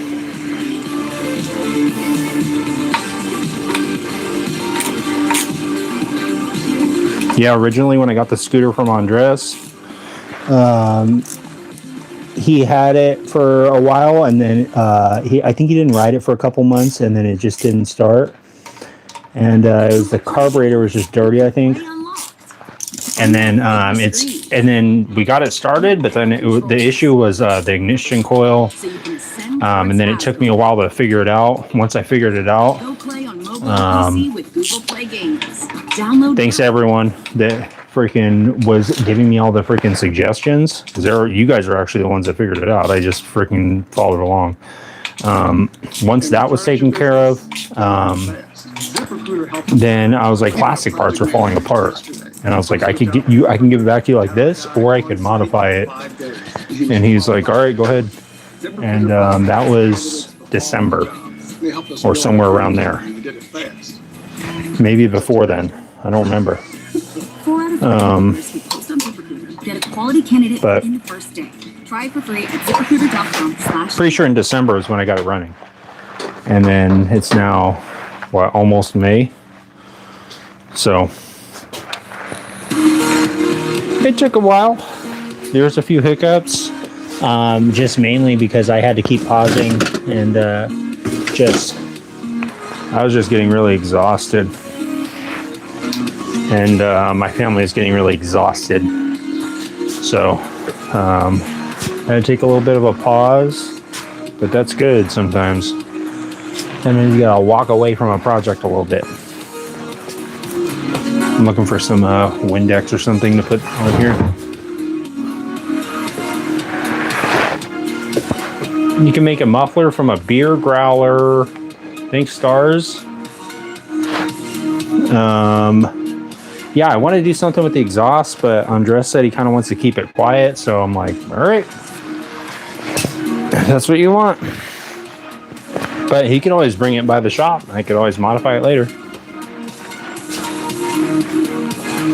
Yeah, originally when I got the scooter from Andres, he had it for a while, and then I think he didn't ride it for a couple months, and then it just didn't start. And it was the carburetor was just dirty, I think. And then we got it started, but then the issue was the ignition coil. And then it took me a while to figure it out. Once I figured it out, thanks to everyone that freaking was giving me all the freaking suggestions. You guys are actually the ones that figured it out. I just freaking followed along. Once that was taken care of, then I was like, plastic parts were falling apart, and I was like, I can give it back to you like this, or I could modify it. And he's like, all right, go ahead. And that was December or somewhere around there. Maybe before then. I don't remember. Get a quality candidate but in the first day. Try it for free at ZipRecruiter.com/. Pretty sure in December is when I got it running. And then it's now, what, almost May? So it took a while. There's a few hiccups. Just mainly because I had to keep pausing and I was just getting really exhausted, and my family is getting really exhausted, so I had to take a little bit of a pause, but that's good sometimes. And then you gotta walk away from a project a little bit. I'm looking for some Windex or something to put on here. You can make a muffler from a beer growler. I think stars. Yeah, I want to do something with the exhaust, but Andres said he kind of wants to keep it quiet, so I'm like, all right, that's what you want. But he can always bring it by the shop. I could always modify it later.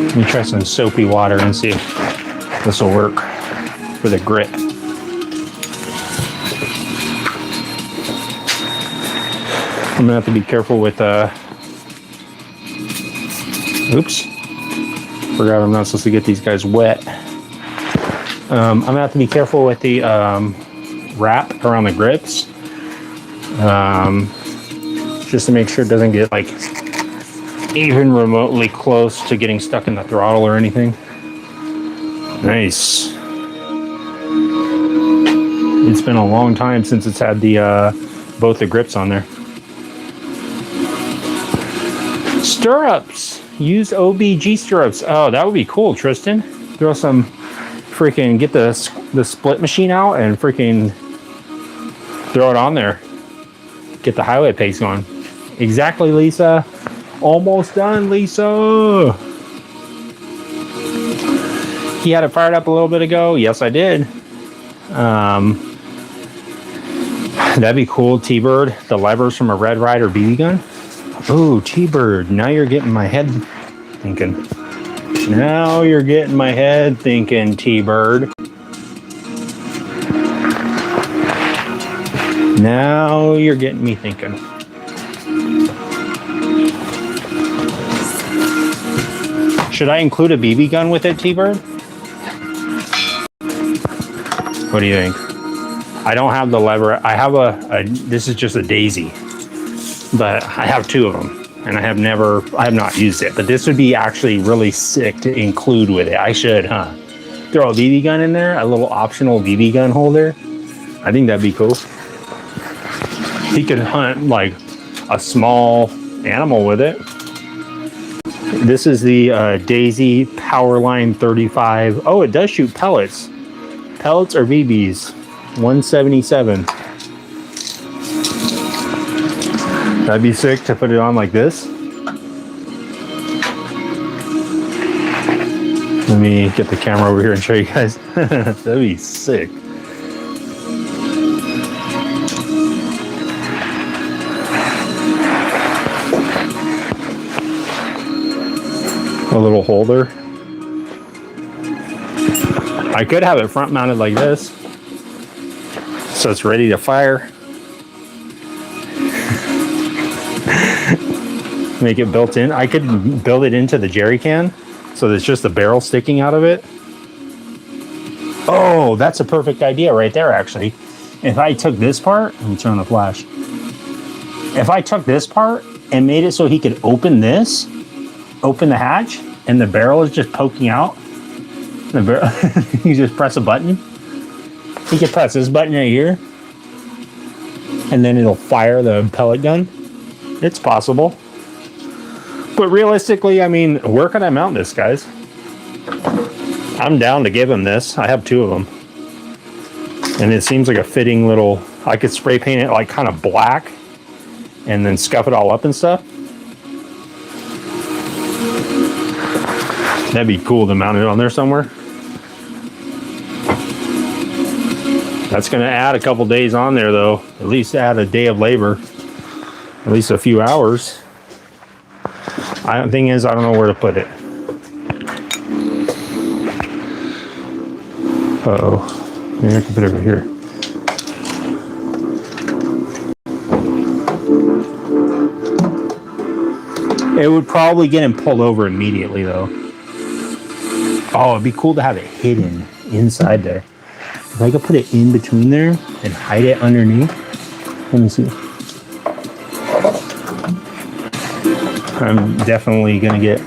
Let me try some soapy water and see if this will work for the grip. I'm gonna have to be careful with oops, forgot I'm not supposed to get these guys wet. I'm gonna have to be careful with the wrap around the grips, just to make sure it doesn't get like even remotely close to getting stuck in the throttle or anything. Nice. It's been a long time since it's had the both the grips on there. Stirrups. Use OBG stirrups. Oh, that would be cool, Tristan. Throw some freaking, get the split machine out and freaking throw it on there. Get the highway pace going. Exactly, Lisa. Almost done, Lisa. He had it fired up a little bit ago. Yes, I did. That'd be cool. T-Bird. The levers from a Red Ryder BB gun. Oh, T-Bird, now you're getting my head thinking. Now you're getting my head thinking, T-Bird. Now you're getting me thinking. Should I include a BB gun with it, T-Bird? What do you think? I don't have the lever. I have this is just a Daisy. But I have two of them, and I have not used it. But this would be actually really sick to include with it. I should, huh? Throw a BB gun in there, a little optional BB gun holder. I think that'd be cool. He could hunt like a small animal with it. This is the Daisy Powerline 35. Oh, it does shoot pellets. Pellets or BBs. 177. That'd be sick to put it on like this. Let me get the camera over here and show you guys. That'd be sick. A little holder. I could have it front mounted like this, so it's ready to fire. Make it built in. I could build it into the jerry can, so there's just a barrel sticking out of it. Oh, that's a perfect idea right there, actually. If I took this part, let me turn on the flash. If I took this part and made it so he could open this, open the hatch, and the barrel is just poking out. The barrel, you just press a button. You can press this button right here, and then it'll fire the pellet gun. It's possible. But realistically, I mean, where can I mount this, guys? I'm down to give him this. I have 2 of them. And it seems like a fitting little... I could spray paint it like kind of black and then scuff it all up and stuff. That'd be cool to mount it on there somewhere. That's going to add a couple days on there, though. At least add a day of labor. At least a few hours. The thing is, I don't know where to put it. Uh-oh. Maybe I can put it over here. It would probably get him pulled over immediately, though. Oh, it'd be cool to have it hidden inside there. If I could put it in between there and hide it underneath. Let me see. I'm definitely gonna get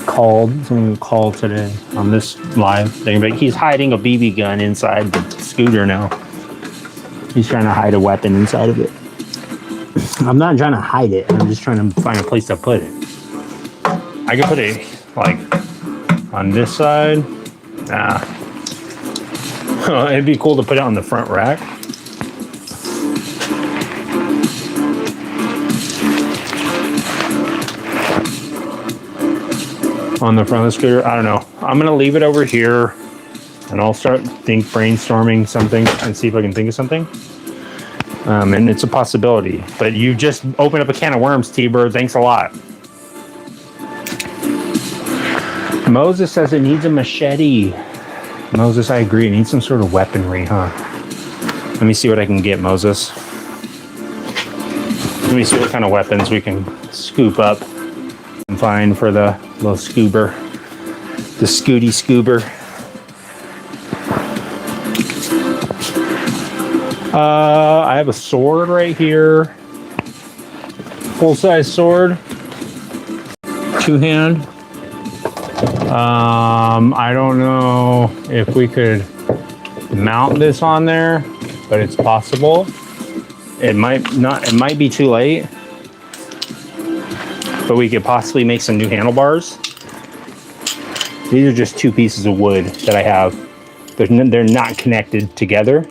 called. Someone will call today on this live thing. But he's hiding a BB gun inside the scooter now. He's trying to hide a weapon inside of it. I'm not trying to hide it. I'm just trying to find a place to put it. I could put it like on this side. Nah. It'd be cool to put it on the front rack. On the front of the scooter, I don't know. I'm gonna leave it over here, and I'll start brainstorming something and see if I can think of something. And it's a possibility, but you just opened up a can of worms, T-Bird. Thanks a lot. Moses says it needs a machete. Moses, I agree. It needs some sort of weaponry, huh? Let me see what I can get, Moses. Let me see what kind of weapons we can scoop up and find for the little scoober. The Scooty Scoober. I have a sword right here. Full-size sword. 2-hand. I don't know if we could mount this on there, but it's possible. It might not, it might be too late, but we could possibly make some new handlebars. These are just 2 pieces of wood that I have. They're not connected together.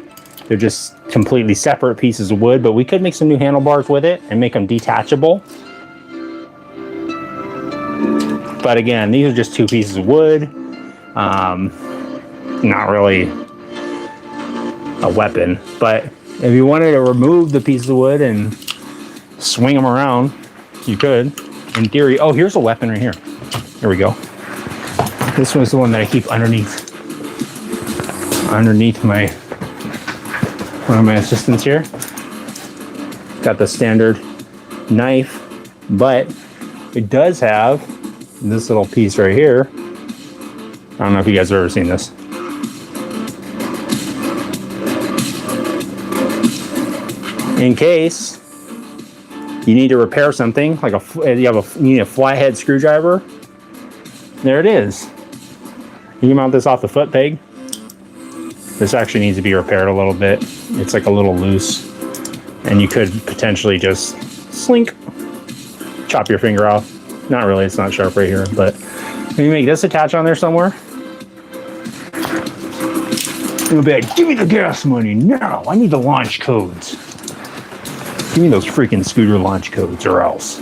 They're just completely separate pieces of wood, but we could make some new handlebars with it and make them detachable. But again, these are just 2 pieces of wood. Not really a weapon, but if you wanted to remove the pieces of wood and swing them around, you could, in theory. Oh, here's a weapon right here. Here we go. This one's the one that I keep underneath my, one of my assistants here. Got the standard knife, but it does have this little piece right here. I don't know if you guys have ever seen this. In case you need to repair something, like you need a flathead screwdriver. There it is. You can mount this off the foot peg. This actually needs to be repaired a little bit. It's like a little loose, and you could potentially just slink, chop your finger off. Not really, it's not sharp right here, but can you make this attach on there somewhere? You'll be like, give me the gas money now. I need the launch codes. Give me those freaking scooter launch codes or else.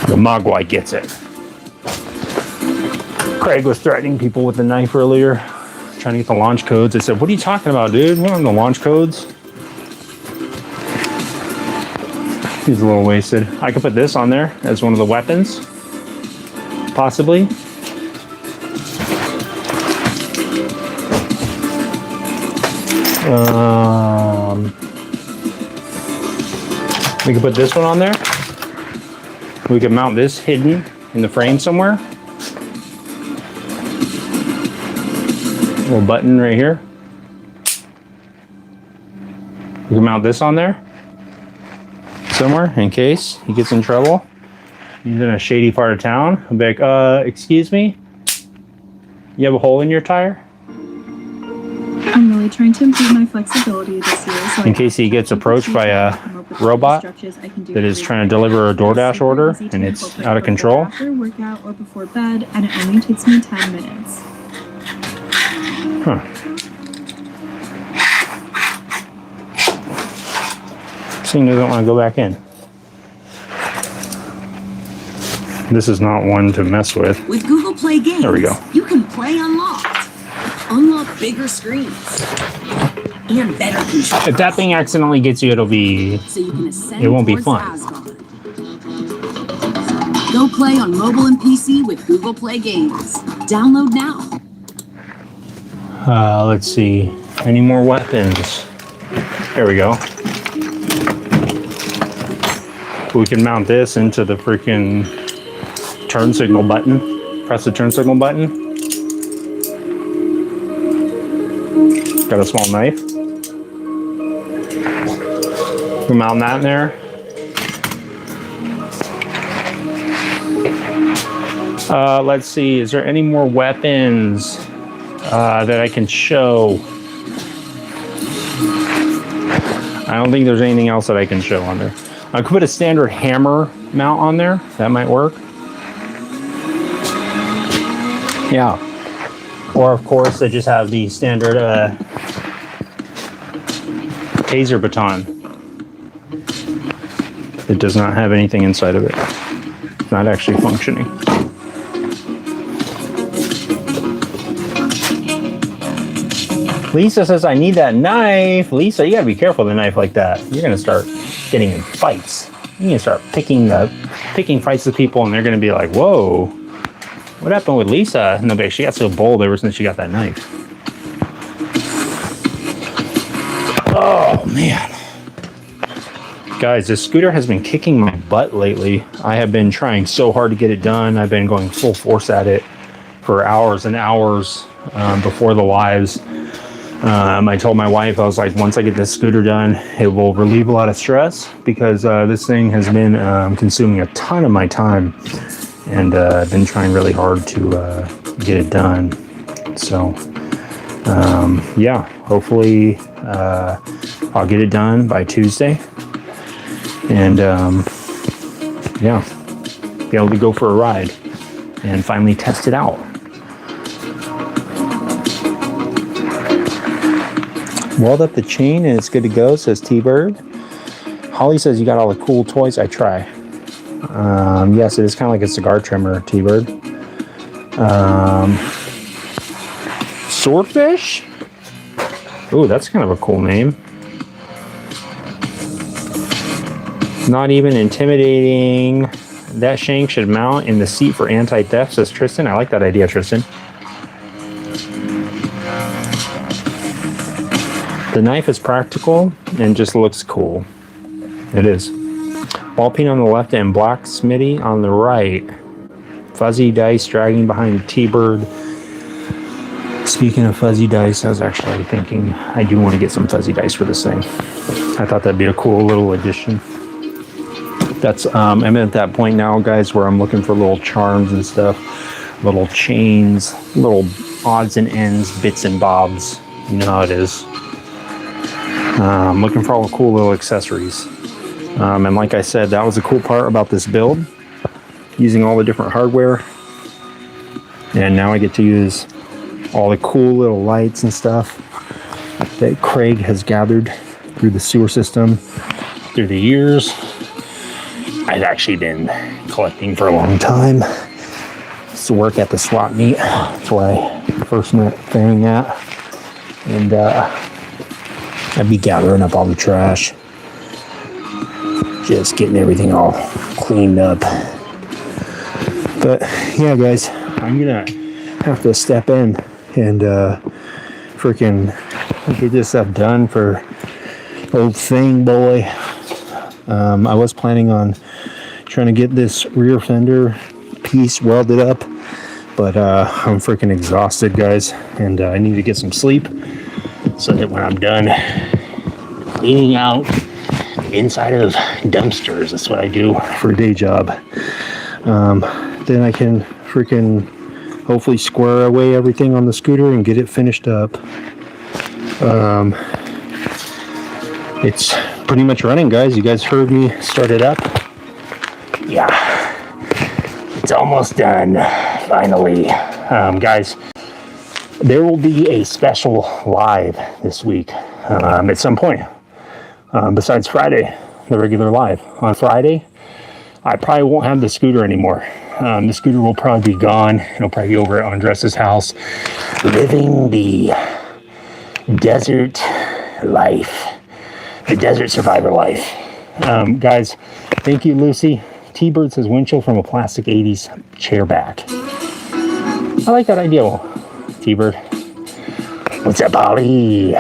The Mogwai gets it. Craig was threatening people with the knife earlier, trying to get the launch codes. I said, what are you talking about, dude? We don't have the launch codes. He's a little wasted. I could put this on there as one of the weapons, possibly. We could put this one on there. We could mount this hidden in the frame somewhere. Little button right here. We can mount this on there somewhere in case he gets in trouble. He's in a shady part of town. I'll be like, excuse me? You have a hole in your tire? I'm really trying to improve my flexibility this year. So In case he gets approached by a robot that is trying to deliver a DoorDash order and it's out of control. After workout or before bed, and it only takes me 10 minutes. Huh. Seeing doesn't want to go back in. This is not one to mess with. With Google Play Games, There we go. you can play unlocked. Unlock bigger screens and better controls. If that thing accidentally gets you, it'll be... So you can ascend It won't be towards fun. Asgard. Go play on mobile and PC with Google Play Games. Download now. Let's see. Any more weapons? There we go. We can mount this into the freaking turn signal button. Press the turn signal button. Got a small knife. We mount that in there. Let's see. Is there any more weapons that I can show? I don't think there's anything else that I can show on there. I could put a standard hammer mount on there. That might work. Yeah. Or of course, I just have the standard taser baton. It does not have anything inside of it. It's not actually functioning. Lisa says, I need that knife. Lisa, you gotta be careful with a knife like that. You're gonna start getting in fights. You're gonna start picking fights with people and they're gonna be like, whoa, what happened with Lisa? No, but she got so bold ever since she got that knife. Oh, man. Guys, this scooter has been kicking my butt lately. I have been trying so hard to get it done. I've been going full force at it for hours and hours before the lives. I told my wife, I was like, once I get this scooter done, it will relieve a lot of stress because this thing has been consuming a ton of my time. And I've been trying really hard to get it done. So, yeah, hopefully I'll get it done by Tuesday. And, yeah, be able to go for a ride and finally test it out. Weld up the chain and it's good to go, says T-Bird. Holly says you got all the cool toys. I try. Yes, it is kind of like a cigar trimmer, T-Bird. Swordfish? Ooh, that's kind of a cool name. Not even intimidating. That shank should mount in the seat for anti-theft, says Tristan. I like that idea, Tristan. The knife is practical and just looks cool. It is. Ball peen on the left and black Smitty on the right. Fuzzy dice dragging behind a T-Bird. Speaking of fuzzy dice, I was actually thinking I do want to get some fuzzy dice for this thing. I thought that'd be a cool little addition. That's I'm at that point now, guys, where I'm looking for little charms and stuff, little chains, little odds and ends, bits and bobs. You know how it is. I'm looking for all the cool little accessories. And like I said, that was the cool part about this build, using all the different hardware. And now I get to use all the cool little lights and stuff that Craig has gathered through the sewer system through the years. I've actually been collecting for a long time. used to work at the swap meet. That's where I first met Fang at. And I'd be gathering up all the trash. Just getting everything all cleaned up. But yeah, guys, I'm gonna have to step in and freaking get this stuff done for old Fang boy. I was planning on trying to get this rear fender piece welded up, but I'm freaking exhausted, guys, and I need to get some sleep so that when I'm done cleaning out inside of dumpsters, that's what I do for a day job, then I can freaking hopefully square away everything on the scooter and get it finished up. It's pretty much running, guys. You guys heard me start it up. Yeah, it's almost done, finally. Guys, there will be a special live this week at some point, besides Friday, the regular live. On Friday, I probably won't have the scooter anymore. The scooter will probably be gone. It'll probably be over at Andres' house, living the desert life, the desert survivor life. Guys, thank you, Lucy. T-Bird says windshield from a plastic 80s chair back. I like that idea, T-Bird. What's up, Ollie?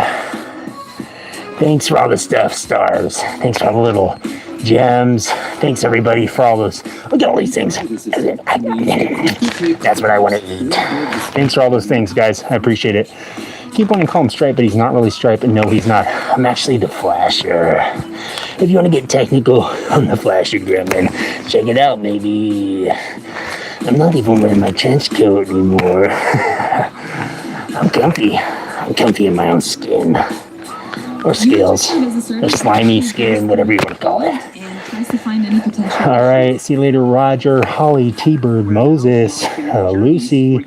Thanks for all the stuff, Stars. Thanks for all the little gems. Thanks, everybody, for all those. Look at all these things. That's what I want to eat. Thanks for all those things, guys. I appreciate it. Keep wanting to call him Stripe, but he's not really Stripe, and no, he's not. I'm actually the Flasher. If you want to get technical on the Flasher Gremlin, check it out, maybe. I'm not even wearing my trench coat anymore. I'm comfy. I'm comfy in my own skin. Or scales. Or slimy skin, whatever you want to call it. And tries to find any potential. All right, see you later, Roger, Holly, T-Bird, Moses, Lucy,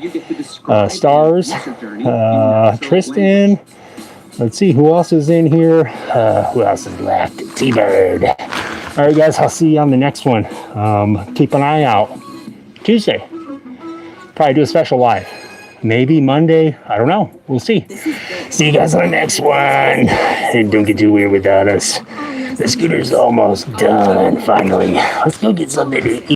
Stars, Tristan. Let's see who else is in here. Who else is left? T-Bird. All right, guys, I'll see you on the next one. Keep an eye out. Tuesday. Probably do a special live. Maybe Monday. I don't know. We'll see. See you guys on the next one. And don't get too weird without us. The scooter's almost done, finally. Let's go get something to eat.